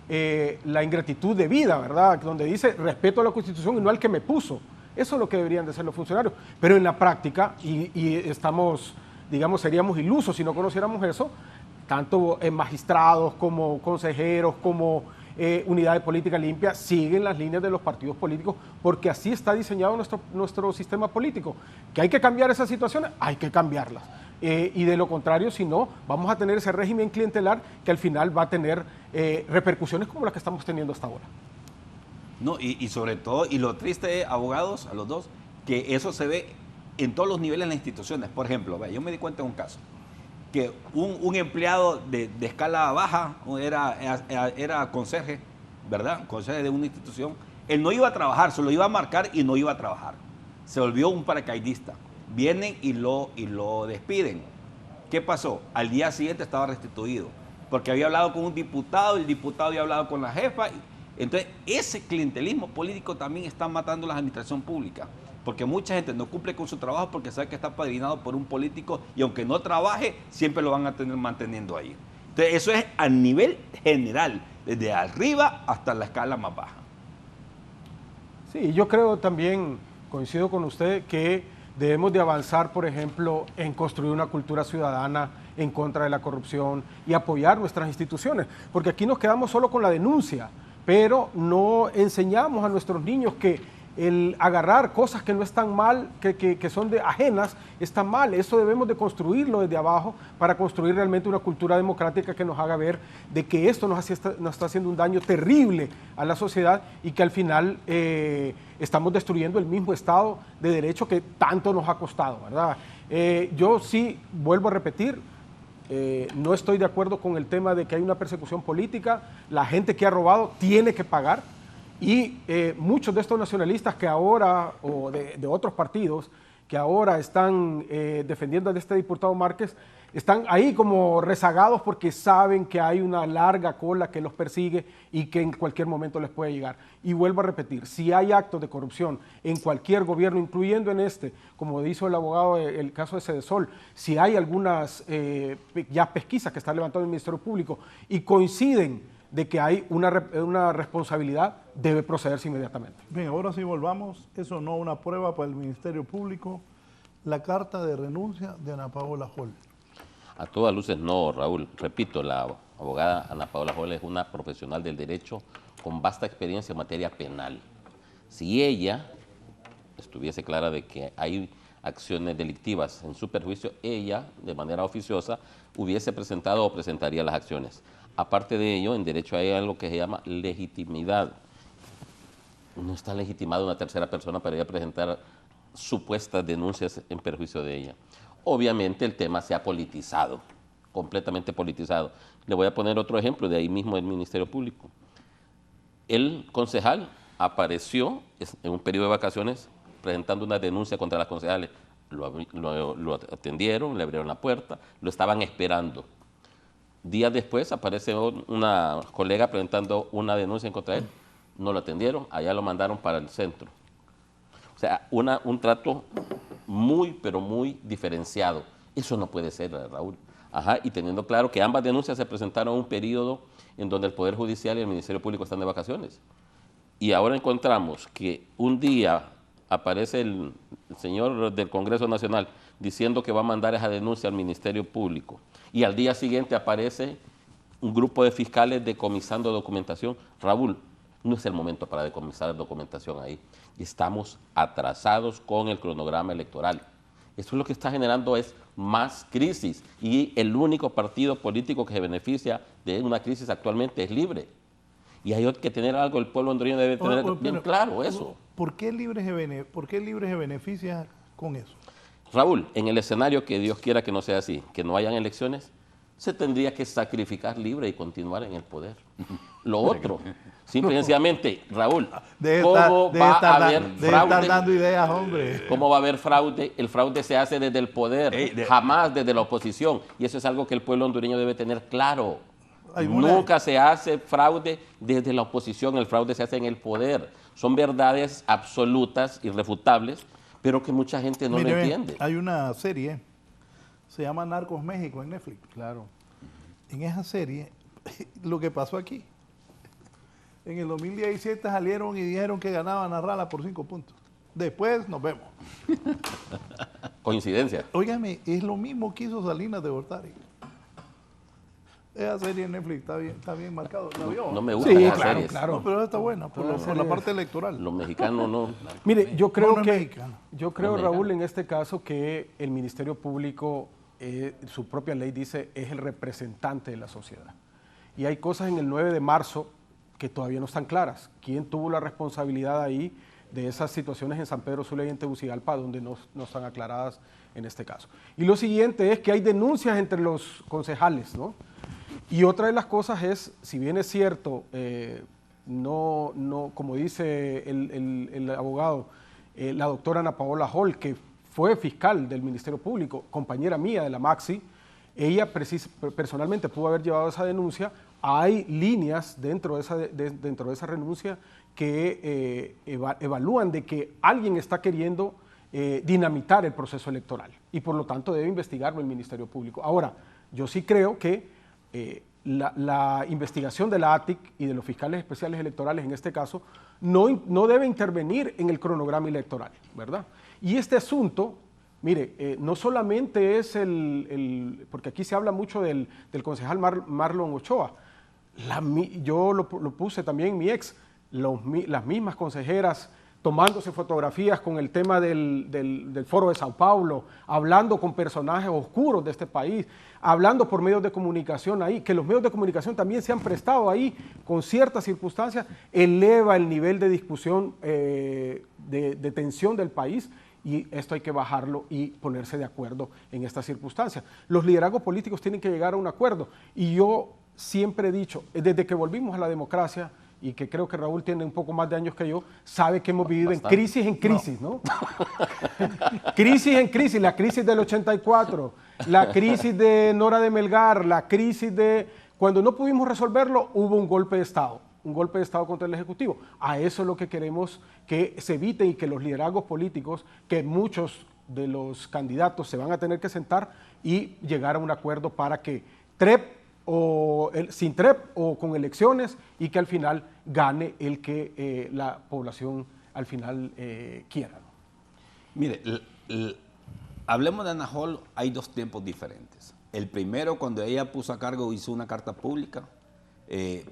Speaker 7: la ingratitud de vida, ¿verdad? Donde dice respeto a la Constitución y no al que me puso. Eso es lo que deberían de ser los funcionarios. Pero en la práctica, y estamos, digamos, seríamos ilusos si no conociéramos eso, tanto magistrados como consejeros, como unidad de política limpia, siguen las líneas de los partidos políticos, porque así está diseñado nuestro sistema político. Que hay que cambiar esas situaciones, hay que cambiarlas. Y de lo contrario, si no, vamos a tener ese régimen clientelar que al final va a tener repercusiones como las que estamos teniendo hasta ahora.
Speaker 9: No, y sobre todo, y lo triste, abogados, a los dos, que eso se ve en todos los niveles de las instituciones. Por ejemplo, yo me di cuenta de un caso, que un empleado de escala baja era conserje, ¿verdad? Conserje de una institución. Él no iba a trabajar, se lo iba a marcar y no iba a trabajar. Se volvió un paracaidista. Vienen y lo despiden. ¿Qué pasó? Al día siguiente estaba restituido, porque había hablado con un diputado, el diputado había hablado con la jefa. Entonces, ese clientelismo político también está matando la administración pública, porque mucha gente no cumple con su trabajo porque sabe que está padrinado por un político y aunque no trabaje, siempre lo van a tener manteniendo ahí. Entonces, eso es a nivel general, desde arriba hasta la escala más baja.
Speaker 7: Sí, yo creo también, coincido con usted, que debemos de avanzar, por ejemplo, en construir una cultura ciudadana en contra de la corrupción y apoyar nuestras instituciones, porque aquí nos quedamos solo con la denuncia, pero no enseñamos a nuestros niños que el agarrar cosas que no están mal, que son ajenas, está mal. Eso debemos de construirlo desde abajo para construir realmente una cultura democrática que nos haga ver de que esto nos está haciendo un daño terrible a la sociedad y que al final estamos destruyendo el mismo Estado de Derecho que tanto nos ha costado, ¿verdad? Yo sí, vuelvo a repetir, no estoy de acuerdo con el tema de que hay una persecución política. La gente que ha robado tiene que pagar. Y muchos de estos nacionalistas que ahora, o de otros partidos, que ahora están defendiendo a este diputado Márquez, están ahí como rezagados porque saben que hay una larga cola que los persigue y que en cualquier momento les puede llegar. Y vuelvo a repetir, si hay actos de corrupción en cualquier gobierno, incluyendo en este, como dijo el abogado, el caso de Cedesol, si hay algunas ya pesquisas que está levantando el Ministerio Público y coinciden de que hay una responsabilidad, debe procederse inmediatamente.
Speaker 6: Bien, ahora sí volvamos, eso no una prueba para el Ministerio Público, la carta de renuncia de Ana Paola Hall.
Speaker 8: A todas luces no, Raúl. Repito, la abogada Ana Paola Hall es una profesional del derecho con vasta experiencia en materia penal. Si ella estuviese clara de que hay acciones delictivas en su perjuicio, ella, de manera oficiosa, hubiese presentado o presentaría las acciones. Aparte de ello, en derecho hay algo que se llama legitimidad. No está legitimada una tercera persona para ella presentar supuestas denuncias en perjuicio de ella. Obviamente el tema se ha politizado, completamente politizado. Le voy a poner otro ejemplo de ahí mismo del Ministerio Público. El concejal apareció en un periodo de vacaciones presentando una denuncia contra las concejales. Lo atendieron, le abrieron la puerta, lo estaban esperando. Días después aparece una colega presentando una denuncia en contra de él, no lo atendieron, allá lo mandaron para el centro. O sea, un trato muy, pero muy diferenciado. Eso no puede ser, Raúl. Ajá, y teniendo claro que ambas denuncias se presentaron en un periodo en donde el Poder Judicial y el Ministerio Público están de vacaciones. Y ahora encontramos que un día aparece el señor del Congreso Nacional diciendo que va a mandar esa denuncia al Ministerio Público y al día siguiente aparece un grupo de fiscales decomisando documentación. Raúl, no es el momento para decomisar documentación ahí. Estamos atrasados con el cronograma electoral. Esto es lo que está generando es más crisis y el único partido político que se beneficia de una crisis actualmente es Libre. Y hay que tener algo, el pueblo hondureño debe tener bien claro eso.
Speaker 6: ¿Por qué Libre se beneficia con eso?
Speaker 8: Raúl, en el escenario que Dios quiera que no sea así, que no hayan elecciones, se tendría que sacrificar Libre y continuar en el poder. Lo otro, simple y sencillamente, Raúl, ¿cómo va a haber fraude?
Speaker 6: Estar dando ideas, hombre.
Speaker 8: ¿Cómo va a haber fraude? El fraude se hace desde el poder, jamás desde la oposición. Y eso es algo que el pueblo hondureño debe tener claro. Nunca se hace fraude desde la oposición, el fraude se hace en el poder. Son verdades absolutas, irrefutables, pero que mucha gente no lo entiende.
Speaker 6: Hay una serie, se llama Narcos México en Netflix.
Speaker 7: Claro.
Speaker 6: En esa serie, lo que pasó aquí, en el 2017 salieron y dijeron que ganaban a Rala por 5 puntos. Después nos vemos.
Speaker 8: Coincidencia.
Speaker 6: Óigame, es lo mismo que hizo Salinas de Gortari. Esa serie en Netflix está bien marcado. ¿La vio?
Speaker 8: No me gusta las series.
Speaker 6: Claro. No, pero está buena por la parte electoral.
Speaker 8: Los mexicanos no.
Speaker 7: Mire, yo creo
Speaker 6: no
Speaker 7: Raúl, en este caso que el Ministerio Público, su propia ley dice, es el representante de la sociedad. Y hay cosas en el 9 de marzo que todavía no están claras. ¿Quién tuvo la responsabilidad ahí de esas situaciones en San Pedro Sula y en Tegucigalpa, donde no están aclaradas en este caso? Y lo siguiente es que hay denuncias entre los concejales, ¿no? Y otra de las cosas es, si bien es cierto, como dice el abogado, la doctora Ana Paola Hall, que fue fiscal del Ministerio Público, compañera mía de la Maxi, ella personalmente pudo haber llevado esa denuncia. Hay líneas dentro de esa renuncia que evalúan de que alguien está queriendo dinamitar el proceso electoral y por lo tanto debe investigarlo el Ministerio Público. Ahora, yo sí creo que la investigación de la ATIC y de los fiscales especiales electorales en este caso no debe intervenir en el cronograma electoral, ¿verdad? Y este asunto, mire, no solamente es porque aquí se habla mucho del concejal Marlon Ochoa. yo lo puse también, mi ex, las mismas consejeras tomándose fotografías con el tema del Foro de Sao Paulo, hablando con personajes oscuros de este país, hablando por medios de comunicación ahí, que los medios de comunicación también se han prestado ahí con ciertas circunstancias, eleva el nivel de discusión, de tensión del país, y esto hay que bajarlo y ponerse de acuerdo en estas circunstancias. Los liderazgos políticos tienen que llegar a un acuerdo, y yo siempre he dicho, desde que volvimos a la democracia, y que creo que Raúl tiene un poco más de años que yo, sabe que hemos vivido en crisis, ¿no? Crisis en crisis, la crisis del 84, la crisis de Nora de Melgar, la crisis de... Cuando no pudimos resolverlo, hubo un golpe de Estado contra el Ejecutivo. A eso es lo que queremos que se evite, y que los liderazgos políticos, que muchos de los candidatos se van a tener que sentar y llegar a un acuerdo para que sin TREP o con elecciones, y que al final gane el que la población al final quiera, ¿no?
Speaker 9: Mire, hablemos de Ana Hall, hay dos tiempos diferentes. El primero, cuando ella puso a cargo, hizo una carta pública,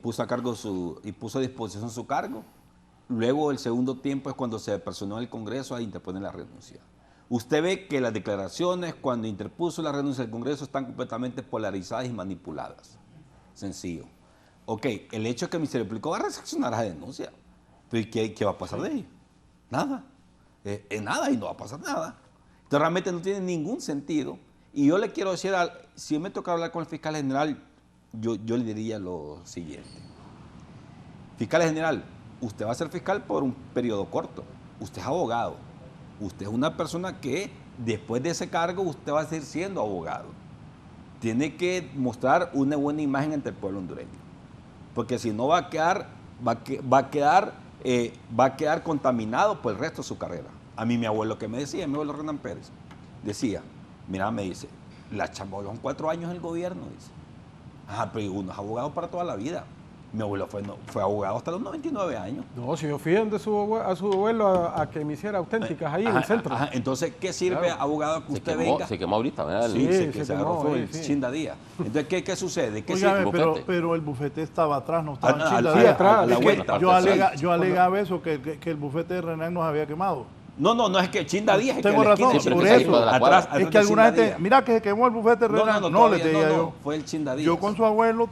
Speaker 9: puso a cargo y puso a disposición su cargo. Luego el segundo tiempo es cuando se personó el Congreso a interponer la renuncia. Usted ve que las declaraciones cuando interpuso la renuncia del Congreso están completamente polarizadas y manipuladas. Sencillo. Ok, el hecho es que el Ministerio Público va a recepcionar la denuncia. ¿Pero qué va a pasar de ahí? Nada. Nada, y no va a pasar nada. Entonces realmente no tiene ningún sentido. Y yo le quiero decir, si me toca hablar con el fiscal general, yo le diría lo siguiente. Fiscal general, usted va a ser fiscal por un periodo corto. Usted es abogado. Usted es una persona que después de ese cargo usted va a seguir siendo abogado. Tiene que mostrar una buena imagen ante el pueblo hondureño. Porque si no va a quedar contaminado por el resto de su carrera. A mí mi abuelo que me decía, mi abuelo Renan Pérez, decía, mira, me dice, la chamba son 4 años en el gobierno, dice. Pero uno es abogado para toda la vida. Mi abuelo fue abogado hasta los 99 años.
Speaker 7: No, si yo fui donde a su abuelo a que me hiciera auténticas ahí en el centro.
Speaker 9: Entonces, ¿qué sirve, abogado, que usted venga?
Speaker 8: Se quemó ahorita, ¿verdad?
Speaker 9: Sí, se agarró, fue el Chinda Díaz. Entonces, ¿qué sucede?
Speaker 6: Pero el bufete estaba atrás, no estaba en Chinda
Speaker 7: Díaz.
Speaker 6: Díaz.
Speaker 7: Atrás,
Speaker 9: a la vuelta.
Speaker 6: Yo alegaba eso, que el bufete de Renan nos había quemado.
Speaker 9: No, es que Chinda Díaz.
Speaker 6: Tengo razón, por eso.
Speaker 9: Atrás
Speaker 6: Es que alguna gente,
Speaker 9: Díaz.
Speaker 6: mira que se quemó el bufete de Renan. No, le decía yo.
Speaker 9: Fue el Chinda Díaz.
Speaker 6: Yo con su abuelo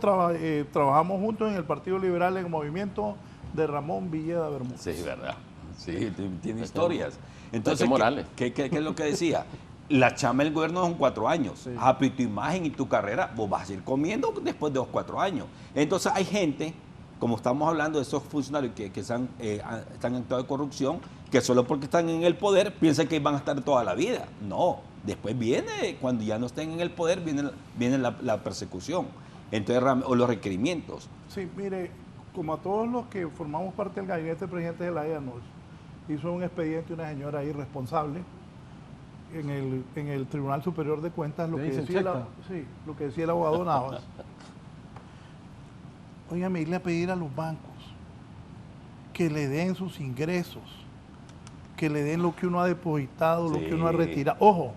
Speaker 6: trabajamos juntos en el Partido Liberal en el movimiento de Ramón Villeda Bermúdez.
Speaker 9: Sí, verdad. Sí, tiene historias. Entonces,
Speaker 8: Morales.
Speaker 9: ¿qué es lo que decía? La chamba del gobierno son 4 años.
Speaker 7: Sí.
Speaker 9: Pero tu imagen y tu carrera, vos vas a ir comiendo después de los 4 años. Entonces hay gente, como estamos hablando de esos funcionarios que están en acto de corrupción, que solo porque están en el poder piensan que van a estar toda la vida. No, después viene, cuando ya no estén en el poder, viene la persecución, entonces, o los requerimientos.
Speaker 6: Sí, mire, como a todos los que formamos parte del gabinete presidente de la EA, nos hizo un expediente una señora ahí responsable en el Tribunal Superior de Cuentas, lo que decía el abogado Navas. Óigame, irle a pedir a los bancos que le den sus ingresos, que le den lo que uno ha depositado, lo que uno ha retirado. Ojo,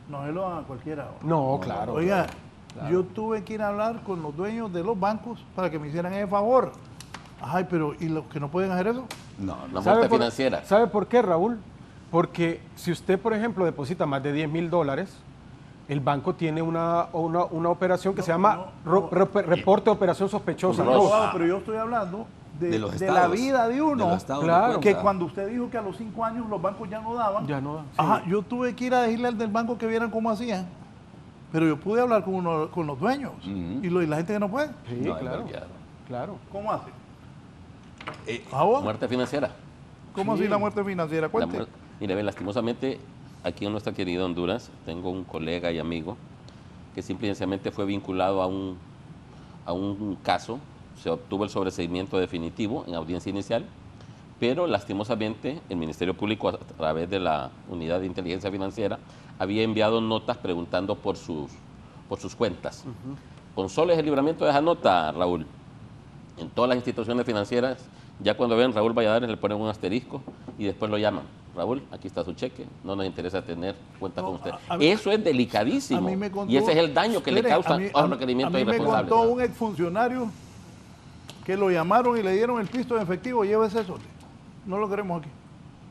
Speaker 6: no se lo dan a cualquiera.
Speaker 7: No, claro.
Speaker 6: Oiga,
Speaker 7: claro.
Speaker 6: Yo tuve que ir a hablar con los dueños de los bancos para que me hicieran ese favor. Ay, pero ¿y los que no pueden hacer eso?
Speaker 9: No.
Speaker 8: La muerte financiera.
Speaker 7: ¿Sabe por qué, Raúl? Porque si usted, por ejemplo, deposita más de $10,000, el banco tiene una operación que se llama reporte de operación sospechosa.
Speaker 6: Pero yo estoy hablando de
Speaker 9: la vida de uno.
Speaker 7: Claro.
Speaker 6: Que cuando usted dijo que a los 5 años los bancos ya no daban.
Speaker 7: Ya no dan.
Speaker 6: Sí. Yo tuve que ir a decirle al del banco que vieran cómo hacían. Pero yo pude hablar con los dueños.
Speaker 9: Uh-huh.
Speaker 6: Y la gente que no puede.
Speaker 7: Sí,
Speaker 9: No,
Speaker 7: claro.
Speaker 6: ¿Cómo hace?
Speaker 8: Muerte financiera.
Speaker 6: ¿Cómo así la muerte financiera? Cuente.
Speaker 8: Mire, lastimosamente, aquí en nuestra querida Honduras, tengo un colega y amigo que simplemente fue vinculado a un caso. Se obtuvo el sobreseimiento definitivo en audiencia inicial, pero lastimosamente el Ministerio Público, a través de la Unidad de Inteligencia Financiera, había enviado notas preguntando por sus cuentas. Uh-huh. Con solo el libramiento de esa nota, Raúl, en todas las instituciones financieras, ya cuando ven Raúl Valladares le ponen un asterisco y después lo llaman. Raúl, aquí está su cheque, no nos interesa tener cuenta con usted. Eso es delicadísimo. Y ese es el daño que le causa a los requerimientos irresponsables.
Speaker 6: Me contó un exfuncionario que lo llamaron y le dieron el pisto en efectivo, llévese eso. No lo queremos aquí.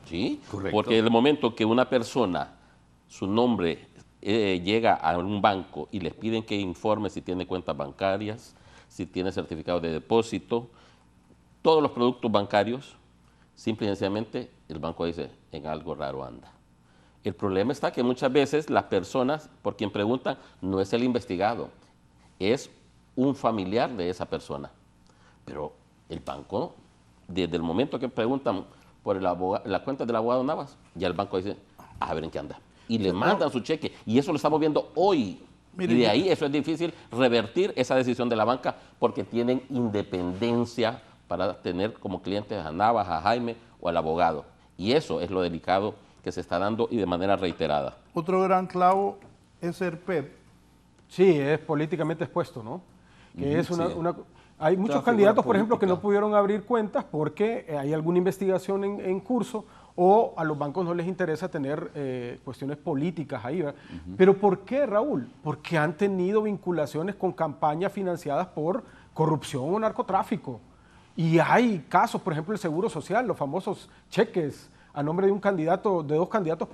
Speaker 8: Sí,
Speaker 9: Correcto.
Speaker 8: porque en el momento que una persona, su nombre llega a un banco y les piden que informe si tiene cuentas bancarias, si tiene certificado de depósito, todos los productos bancarios, simple y sencillamente el banco dice, en algo raro anda. El problema está que muchas veces las personas, por quien preguntan, no es el investigado, es un familiar de esa persona. Pero el banco, desde el momento que preguntan por la cuenta del abogado Navas, ya el banco dice, a ver en qué anda. Y le mandan su cheque. Y eso lo estamos viendo hoy.
Speaker 6: Miren,
Speaker 8: y de ahí eso es difícil revertir esa decisión de la banca porque tienen independencia para tener como clientes a Navas, a Jaime o al abogado. Y eso es lo delicado que se está dando y de manera reiterada.
Speaker 6: Otro gran clavo es el PEP.
Speaker 7: Sí, es políticamente expuesto, ¿no? Que es
Speaker 8: Sí.
Speaker 7: Hay muchos
Speaker 9: Toda
Speaker 7: candidatos,
Speaker 9: figura
Speaker 7: por ejemplo, que no
Speaker 9: política.
Speaker 7: pudieron abrir cuentas porque hay alguna investigación en curso o a los bancos no les interesa tener cuestiones políticas ahí, ¿verdad? Pero ¿por qué, Raúl? Porque han tenido vinculaciones con campañas financiadas por corrupción o narcotráfico. Y hay casos, por ejemplo, el Seguro Social, los famosos cheques a nombre de un candidato, de dos candidatos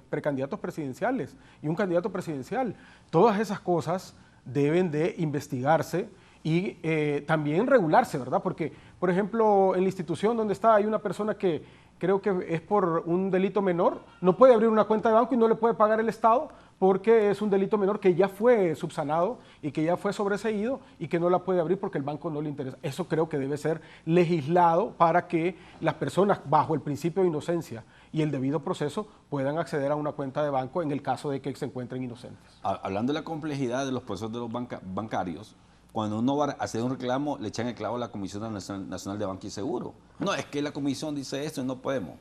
Speaker 7: precandidatos presidenciales y un candidato presidencial. Todas esas cosas deben de investigarse y también regularse, ¿verdad? Porque, por ejemplo, en la institución donde está hay una persona que creo que es por un delito menor, no puede abrir una cuenta de banco y no le puede pagar el Estado porque es un delito menor que ya fue subsanado y que ya fue sobreseído y que no la puede abrir porque el banco no le interesa. Eso creo que debe ser legislado para que las personas bajo el principio de inocencia y el debido proceso puedan acceder a una cuenta de banco en el caso de que se encuentren inocentes.
Speaker 9: Hablando de la complejidad de los procesos de los bancarios, cuando uno va a hacer un reclamo, le echan el clavo a la Comisión Nacional de Banco y Seguro. No, es que la comisión dice esto y no podemos.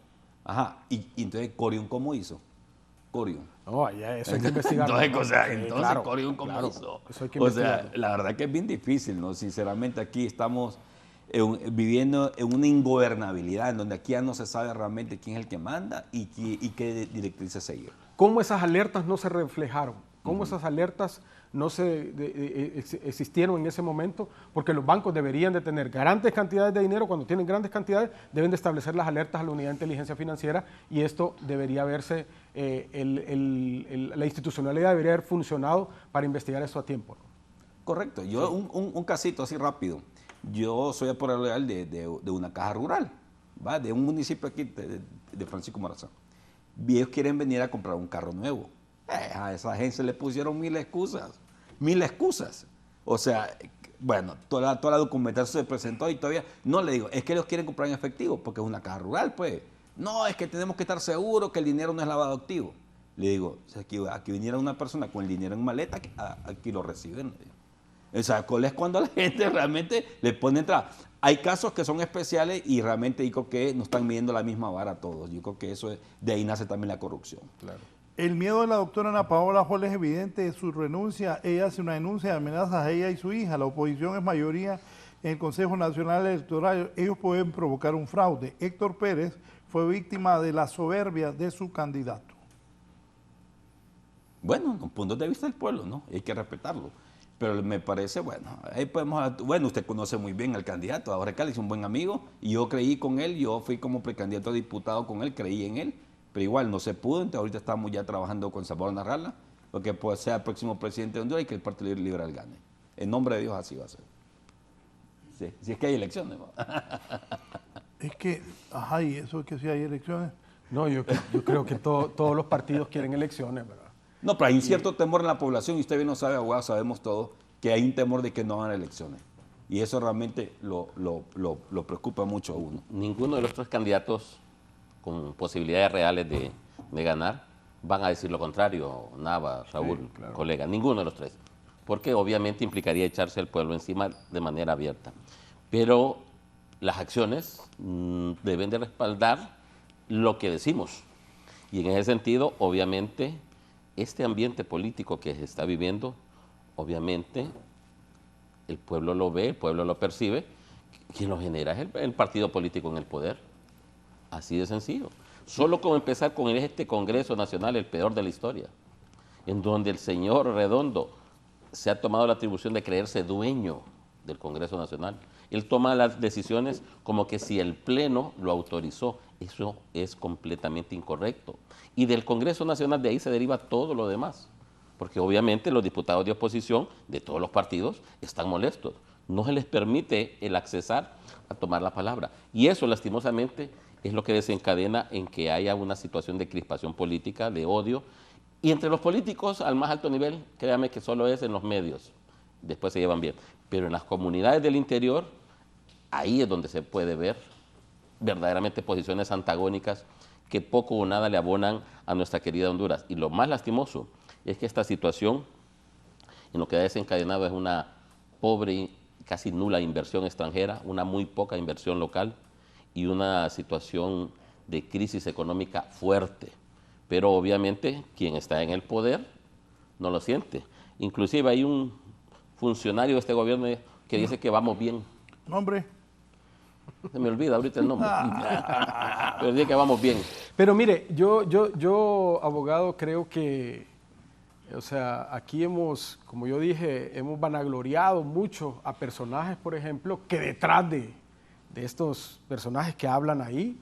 Speaker 9: Ajá, y entonces Corium, ¿cómo hizo? Corium.
Speaker 7: No, ya eso hay que investigarlo.
Speaker 9: Entonces,
Speaker 7: claro,
Speaker 9: Corium, ¿cómo
Speaker 7: claro,
Speaker 9: hizo?
Speaker 7: eso hay que
Speaker 9: O sea,
Speaker 7: investigarlo.
Speaker 9: la verdad que es bien difícil, ¿no? Sinceramente, aquí estamos viviendo en una ingobernabilidad, en donde aquí ya no se sabe realmente quién es el que manda y qué directrices seguir.
Speaker 7: ¿Cómo esas alertas no se reflejaron? ¿Cómo esas alertas no existieron en ese momento? Porque los bancos deberían de tener grandes cantidades de dinero. Cuando tienen grandes cantidades, deben de establecer las alertas a la Unidad de Inteligencia Financiera y esto debería verse, la institucionalidad debería haber funcionado para investigar esto a tiempo, ¿no?
Speaker 9: Correcto. Yo, un casito así rápido. Yo soy apoderado legal de una caja rural, ¿va? De un municipio aquí de Francisco Morazán. Y ellos quieren venir a comprar un carro nuevo. A esa agencia le pusieron mil excusas. O sea, bueno, toda la documentación se presentó y todavía no le digo, es que ellos quieren comprar en efectivo porque es una caja rural, pues. No, es que tenemos que estar seguros que el dinero no es lavado activo. Le digo, si aquí viniera una persona con el dinero en maleta, aquí lo reciben. O sea, es cuando a la gente realmente le pone entrada. Hay casos que son especiales y realmente yo creo que no están midiendo la misma vara a todos. Yo creo que de ahí nace también la corrupción.
Speaker 7: Claro.
Speaker 6: El miedo de la doctora Ana Paola Joles es evidente de su renuncia. Ella hace una denuncia de amenazas a ella y su hija. La oposición es mayoría en el Consejo Nacional Electoral. Ellos pueden provocar un fraude. Héctor Pérez fue víctima de la soberbia de su candidato.
Speaker 9: Bueno, un punto de vista del pueblo, ¿no? Hay que respetarlo. Pero me parece, bueno, ahí bueno, usted conoce muy bien al candidato, ahora Cali es un buen amigo, y yo creí con él, yo fui como precandidato a diputado con él, creí en él, pero igual no se pudo, entonces ahorita estamos ya trabajando con Salvador Narrala, porque pues, sea el próximo presidente de Honduras y que el Partido Liberal gane. En nombre de Dios así va a ser. Sí, si es que hay elecciones, ¿no?
Speaker 6: Es que, ajá, y eso es que si hay elecciones.
Speaker 7: No, yo creo que todos los partidos quieren elecciones, ¿verdad?
Speaker 9: No, pero hay un cierto temor en la población, y usted bien lo sabe, abogado, sabemos todos, que hay un temor de que no van a elecciones. Y eso realmente lo preocupa mucho a uno.
Speaker 8: Ninguno de los tres candidatos con posibilidades reales de ganar van a decir lo contrario, Nava, Raúl,
Speaker 7: Sí, claro.
Speaker 8: colega, ninguno de los tres, porque obviamente implicaría echarse al pueblo encima de manera abierta. Pero las acciones deben de respaldar lo que decimos. Y en ese sentido, obviamente, este ambiente político que se está viviendo, obviamente, el pueblo lo ve, el pueblo lo percibe, quien lo genera es el partido político en el poder. Así de sencillo. Solo con empezar con este Congreso Nacional, el peor de la historia, en donde el señor Redondo se ha tomado la atribución de creerse dueño del Congreso Nacional, Él toma las decisiones como que si el Pleno lo autorizó. Eso es completamente incorrecto. Y del Congreso Nacional de ahí se deriva todo lo demás. Porque obviamente los diputados de oposición de todos los partidos están molestos. No se les permite el accesar a tomar la palabra. Y eso, lastimosamente, es lo que desencadena en que haya una situación de crispación política, de odio. Y entre los políticos, al más alto nivel, créame que solo es en los medios. Después se llevan bien. Pero en las comunidades del interior, ahí es donde se puede ver verdaderamente posiciones antagónicas que poco o nada le abonan a nuestra querida Honduras. Y lo más lastimoso es que esta situación en lo que ha desencadenado es una pobre, casi nula inversión extranjera, una muy poca inversión local y una situación de crisis económica fuerte. Pero obviamente quien está en el poder no lo siente. Inclusive hay un funcionario de este gobierno que dice que vamos bien.
Speaker 6: ¿Nombre?
Speaker 8: Se me olvida ahorita el nombre. Pero dice que vamos bien.
Speaker 7: Pero mire, yo abogado, creo que, o sea, aquí hemos, como yo dije, hemos vanagloriado mucho a personajes, por ejemplo, que detrás de estos personajes que hablan ahí,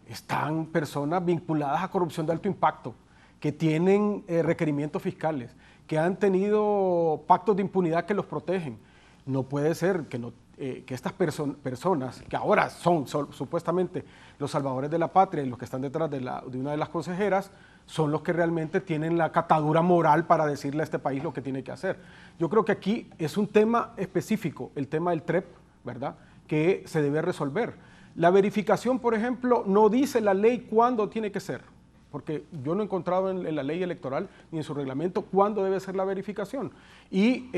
Speaker 7: están personas vinculadas a corrupción de alto impacto, que tienen requerimientos fiscales, que han tenido pactos de impunidad que los protegen. No puede ser que estas personas, que ahora son supuestamente los salvadores de la patria y los que están detrás de una de las consejeras, son los que realmente tienen la catadura moral para decirle a este país lo que tiene que hacer. Yo creo que aquí es un tema específico, el tema del TREP, ¿verdad?, que se debe resolver. La verificación, por ejemplo, no dice la ley cuándo tiene que ser, porque yo no he encontrado en la ley electoral ni en su reglamento cuándo debe ser la verificación. Y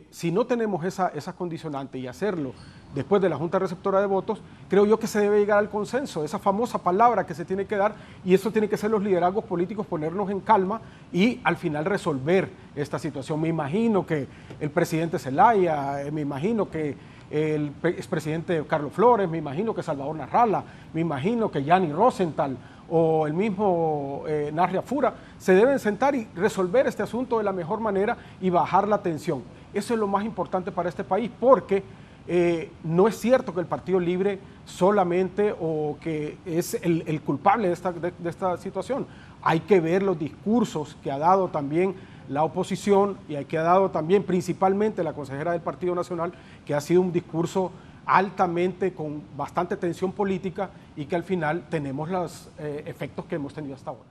Speaker 7: si no tenemos esa condicionante y hacerlo después de la Junta Receptora de Votos, creo yo que se debe llegar al consenso, esa famosa palabra que se tiene que dar, y eso tiene que ser los liderazgos políticos, ponernos en calma y al final resolver esta situación. Me imagino que el presidente Zelaya, me imagino que el expresidente Carlos Flores, me imagino que Salvador Narrala, me imagino que Yanni Rosenthal o el mismo Narria Fura se deben sentar y resolver este asunto de la mejor manera y bajar la tensión. Eso es lo más importante para este país, porque no es cierto que el Partido Libre solamente o que es el culpable de esta situación. Hay que ver los discursos que ha dado también la oposición y que ha dado también principalmente la consejera del Partido Nacional, que ha sido un discurso altamente con bastante tensión política y que al final tenemos los efectos que hemos tenido hasta ahora.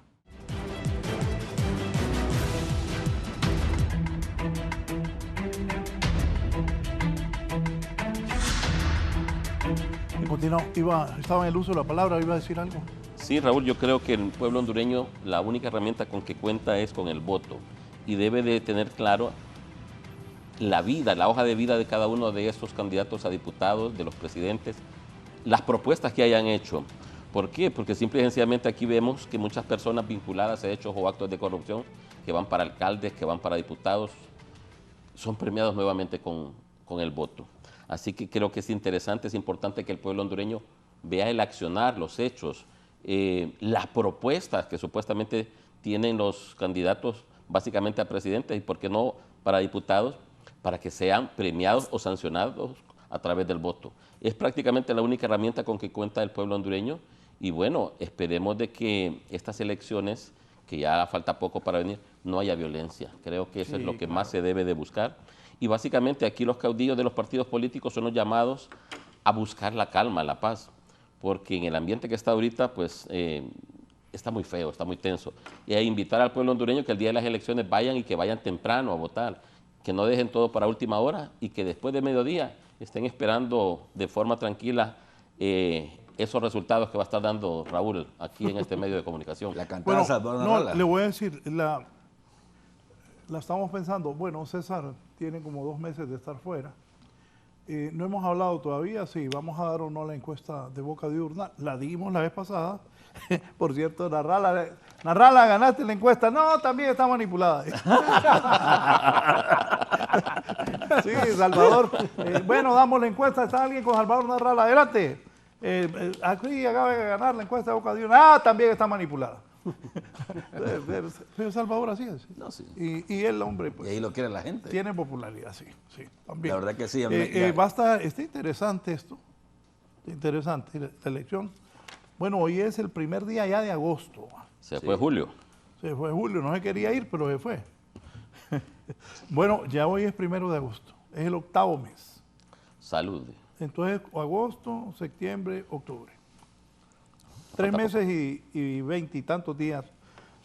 Speaker 6: Estaba en el uso de la palabra, ¿iba a decir algo?
Speaker 8: Sí, Raúl, yo creo que el pueblo hondureño, la única herramienta con que cuenta es con el voto y debe de tener claro la vida, la hoja de vida de cada uno de estos candidatos a diputados, de los presidentes, las propuestas que hayan hecho. ¿Por qué? Porque simple y sencillamente aquí vemos que muchas personas vinculadas a hechos o actos de corrupción, que van para alcaldes, que van para diputados, son premiados nuevamente con el voto. Así que creo que es interesante, es importante que el pueblo hondureño vea el accionar, los hechos, las propuestas que supuestamente tienen los candidatos básicamente a presidentes y por qué no para diputados, para que sean premiados o sancionados a través del voto. Es prácticamente la única herramienta con que cuenta el pueblo hondureño y bueno, esperemos de que estas elecciones, que ya falta poco para venir, no haya violencia. Creo que eso es lo que más se debe de buscar. Y básicamente aquí los caudillos de los partidos políticos son los llamados a buscar la calma, la paz, porque en el ambiente que está ahorita, pues está muy feo, está muy tenso. Y a invitar al pueblo hondureño que el día de las elecciones vayan y que vayan temprano a votar, que no dejen todo para última hora y que después de mediodía estén esperando de forma tranquila esos resultados que va a estar dando Raúl aquí en este medio de comunicación.
Speaker 9: La cantada
Speaker 6: no, le voy a decir, la estamos pensando, bueno, César tiene como 2 meses de estar fuera. No hemos hablado todavía si vamos a dar o no la encuesta de boca diurna. La dimos la vez pasada. Por cierto, Narrala, ganaste la encuesta. No, también está manipulada. Sí, Salvador. Bueno, damos la encuesta. ¿Está alguien con Salvador Narrala? Adelante. Aquí acaba de ganar la encuesta de boca diurna. Ah, también está manipulada. Pero Salvador así es.
Speaker 9: No, sí.
Speaker 6: Y el hombre, pues.
Speaker 9: Y ahí lo quiere la gente.
Speaker 6: Tiene popularidad, sí, también.
Speaker 9: La verdad que sí.
Speaker 6: Está interesante esto. Interesante la elección. Bueno, hoy es el primer día ya de agosto.
Speaker 8: Se fue Julio.
Speaker 6: Se fue Julio, no se quería ir, pero se fue. Bueno, ya hoy es 1 de agosto, es el 8º mes.
Speaker 8: Salud.
Speaker 6: Entonces, agosto, septiembre, octubre. 3 meses y 20 y tantos días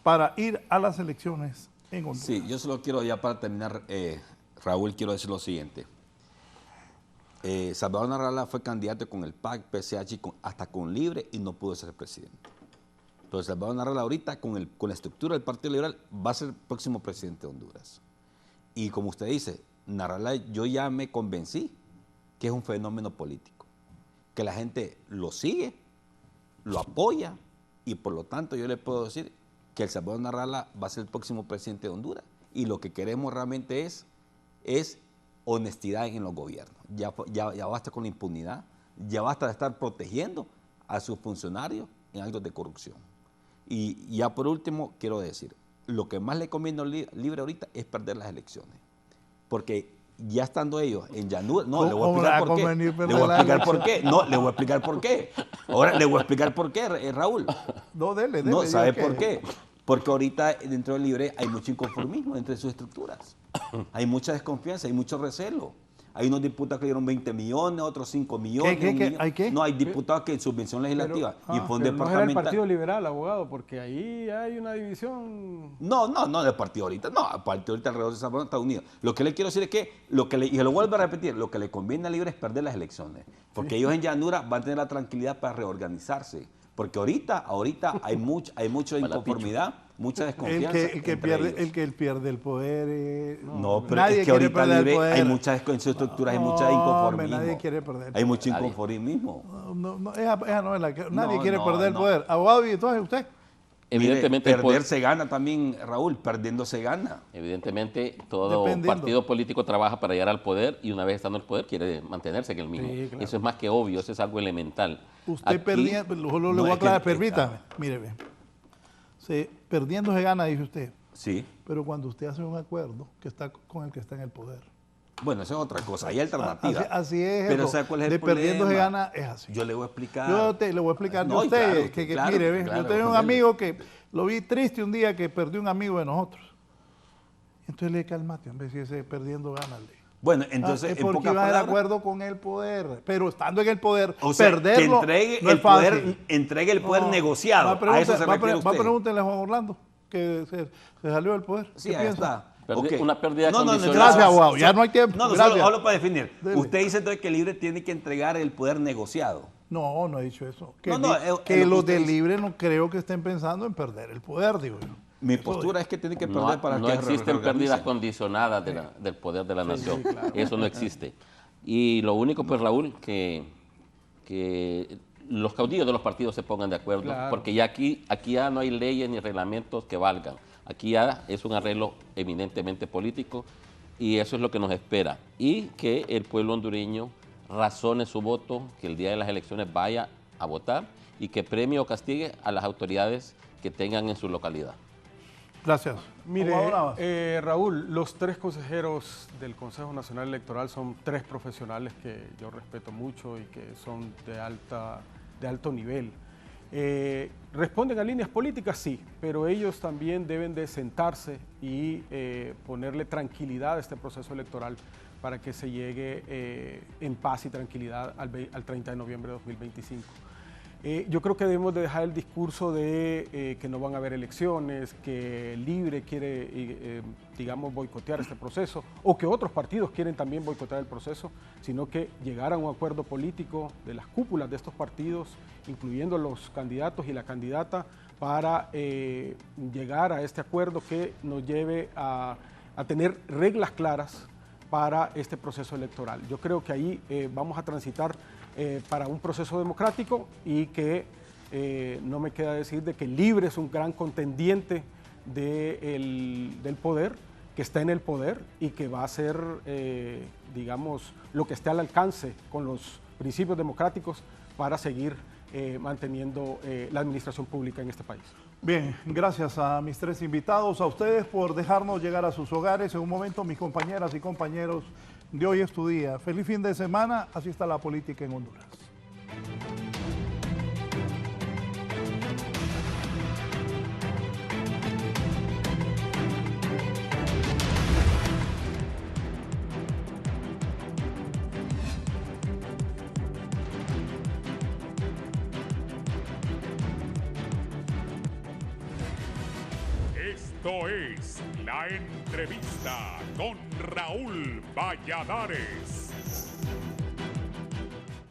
Speaker 6: para ir a las elecciones en Honduras.
Speaker 9: Sí, yo solo quiero, ya para terminar, Raúl, quiero decir lo siguiente. Salvador Narrala fue candidato con el PAC, PCH, hasta con Libre y no pudo ser presidente. Entonces, Salvador Narrala ahorita, con la estructura del Partido Liberal, va a ser el próximo presidente de Honduras. Y como usted dice, Narrala, yo ya me convencí que es un fenómeno político, que la gente lo sigue, lo apoya, y por lo tanto yo le puedo decir que el Salvador Narrala va a ser el próximo presidente de Honduras. Y lo que queremos realmente es honestidad en los gobiernos. Ya basta con la impunidad, ya basta de estar protegiendo a sus funcionarios en actos de corrupción. Y ya por último, quiero decir, lo que más le conviene a Libre ahorita es perder las elecciones. Porque ya estando ellos en llanura, no, le voy a explicar por qué. Le voy a explicar por qué. No, le voy a explicar por qué. Ahora le voy a explicar por qué, Raúl.
Speaker 6: No, dele.
Speaker 9: No, ¿sabe por qué? Porque ahorita dentro del Libre hay mucho inconformismo entre sus estructuras. Hay mucha desconfianza, hay mucho recelo. Hay unos diputados que dieron 20 millones, otros 5 millones.
Speaker 6: ¿Hay qué?
Speaker 9: No, hay diputados que en subvención legislativa y
Speaker 7: Pero
Speaker 9: fondo
Speaker 7: no era el
Speaker 9: departamental.
Speaker 7: Partido Liberal, abogado, porque ahí hay una división.
Speaker 9: No del partido ahorita. No, el partido ahorita alrededor de Salvador Estados Unidos. Lo que le quiero decir es que, y lo vuelvo a repetir, lo que le conviene a Libre es perder las elecciones. Porque ellos en llanura van a tener la tranquilidad para reorganizarse. Porque ahorita hay mucha inconformidad, mucha desconfianza.
Speaker 6: El que pierde el poder.
Speaker 9: No, pero es que ahorita Libre hay muchas estructuras, hay mucha inconformismo.
Speaker 6: Nadie quiere perder.
Speaker 9: Hay mucho inconformismo.
Speaker 6: Esa no es la que. Nadie quiere perder el poder. Abogado, ¿y entonces usted?
Speaker 8: Evidentemente,
Speaker 9: perder se gana también, Raúl, perdiendo se gana.
Speaker 8: Evidentemente, todo partido político trabaja para llegar al poder y una vez estando en el poder quiere mantenerse en el mismo. Sí, claro. Eso es más que obvio, eso es algo elemental.
Speaker 6: Usted perdía, le voy a aclarar, permítame, mire, perdiendo se gana, dice usted.
Speaker 9: Sí.
Speaker 6: Pero cuando usted hace un acuerdo que está con el que está en el poder.
Speaker 9: Bueno, eso es otra cosa, hay alternativas.
Speaker 6: Así es.
Speaker 9: Pero ¿sabe cuál es el problema?
Speaker 6: Perdiendo se gana, es así.
Speaker 9: Yo le voy a explicar.
Speaker 6: Le voy a explicar a usted, mire, yo tenía un amigo que lo vi triste un día que perdió un amigo de nosotros. Entonces le dije, cálmate, en vez de ese perdiendo gánale.
Speaker 9: Bueno, entonces,
Speaker 6: es porque iba de acuerdo con el poder, pero estando en el poder,
Speaker 9: o sea,
Speaker 6: perderlo
Speaker 9: que
Speaker 6: no es fácil.
Speaker 9: Entregue el poder negociado. A eso se refiere usted.
Speaker 6: Va a preguntarle a Juan Orlando, que se salió del poder.
Speaker 9: Sí, ahí está.
Speaker 8: Una pérdida de condiciones.
Speaker 6: Gracias, abogado. Ya no hay tiempo.
Speaker 9: No, solo para definir. Dele. Usted dice entonces que Libre tiene que entregar el poder negociado.
Speaker 6: No, no he dicho eso. Que los de Libre no creo que estén pensando en perder el poder, digo yo.
Speaker 9: Mi postura es que tiene que perder para que
Speaker 8: no existen pérdidas condicionadas del poder de la nación. Sí, claro. Eso no existe. Y lo único, pues, Raúl, que los caudillos de los partidos se pongan de acuerdo, claro. Porque ya aquí ya no hay leyes ni reglamentos que valgan. Aquí ya es un arreglo eminentemente político y eso es lo que nos espera. Y que el pueblo hondureño razone su voto, que el día de las elecciones vaya a votar y que premie o castigue a las autoridades que tengan en su localidad.
Speaker 6: Gracias.
Speaker 7: Mire, Raúl, los 3 consejeros del Consejo Nacional Electoral son 3 profesionales que yo respeto mucho y que son de alto nivel. ¿Responden a líneas políticas? Sí, pero ellos también deben de sentarse y ponerle tranquilidad a este proceso electoral para que se llegue en paz y tranquilidad al 30 de noviembre de 2025. Yo creo que debemos de dejar el discurso de que no van a haber elecciones, que Libre quiere, digamos, boicotear este proceso, o que otros partidos quieren también boicotear el proceso, sino que llegar a un acuerdo político de las cúpulas de estos partidos, incluyendo los candidatos y la candidata, para llegar a este acuerdo que nos lleve a tener reglas claras para este proceso electoral. Yo creo que ahí vamos a transitar para un proceso democrático y que no me queda decir de que Libre es un gran contendiente del poder, que está en el poder y que va a hacer, digamos, lo que esté al alcance con los principios democráticos para seguir manteniendo la administración pública en este país.
Speaker 6: Bien, gracias a mis 3 invitados, a ustedes por dejarnos llegar a sus hogares. En un momento, mis compañeras y compañeros de Hoy es tu Día. Feliz fin de semana, así está la política en Honduras.
Speaker 1: Esto es La Entrevista con Raúl Valladares.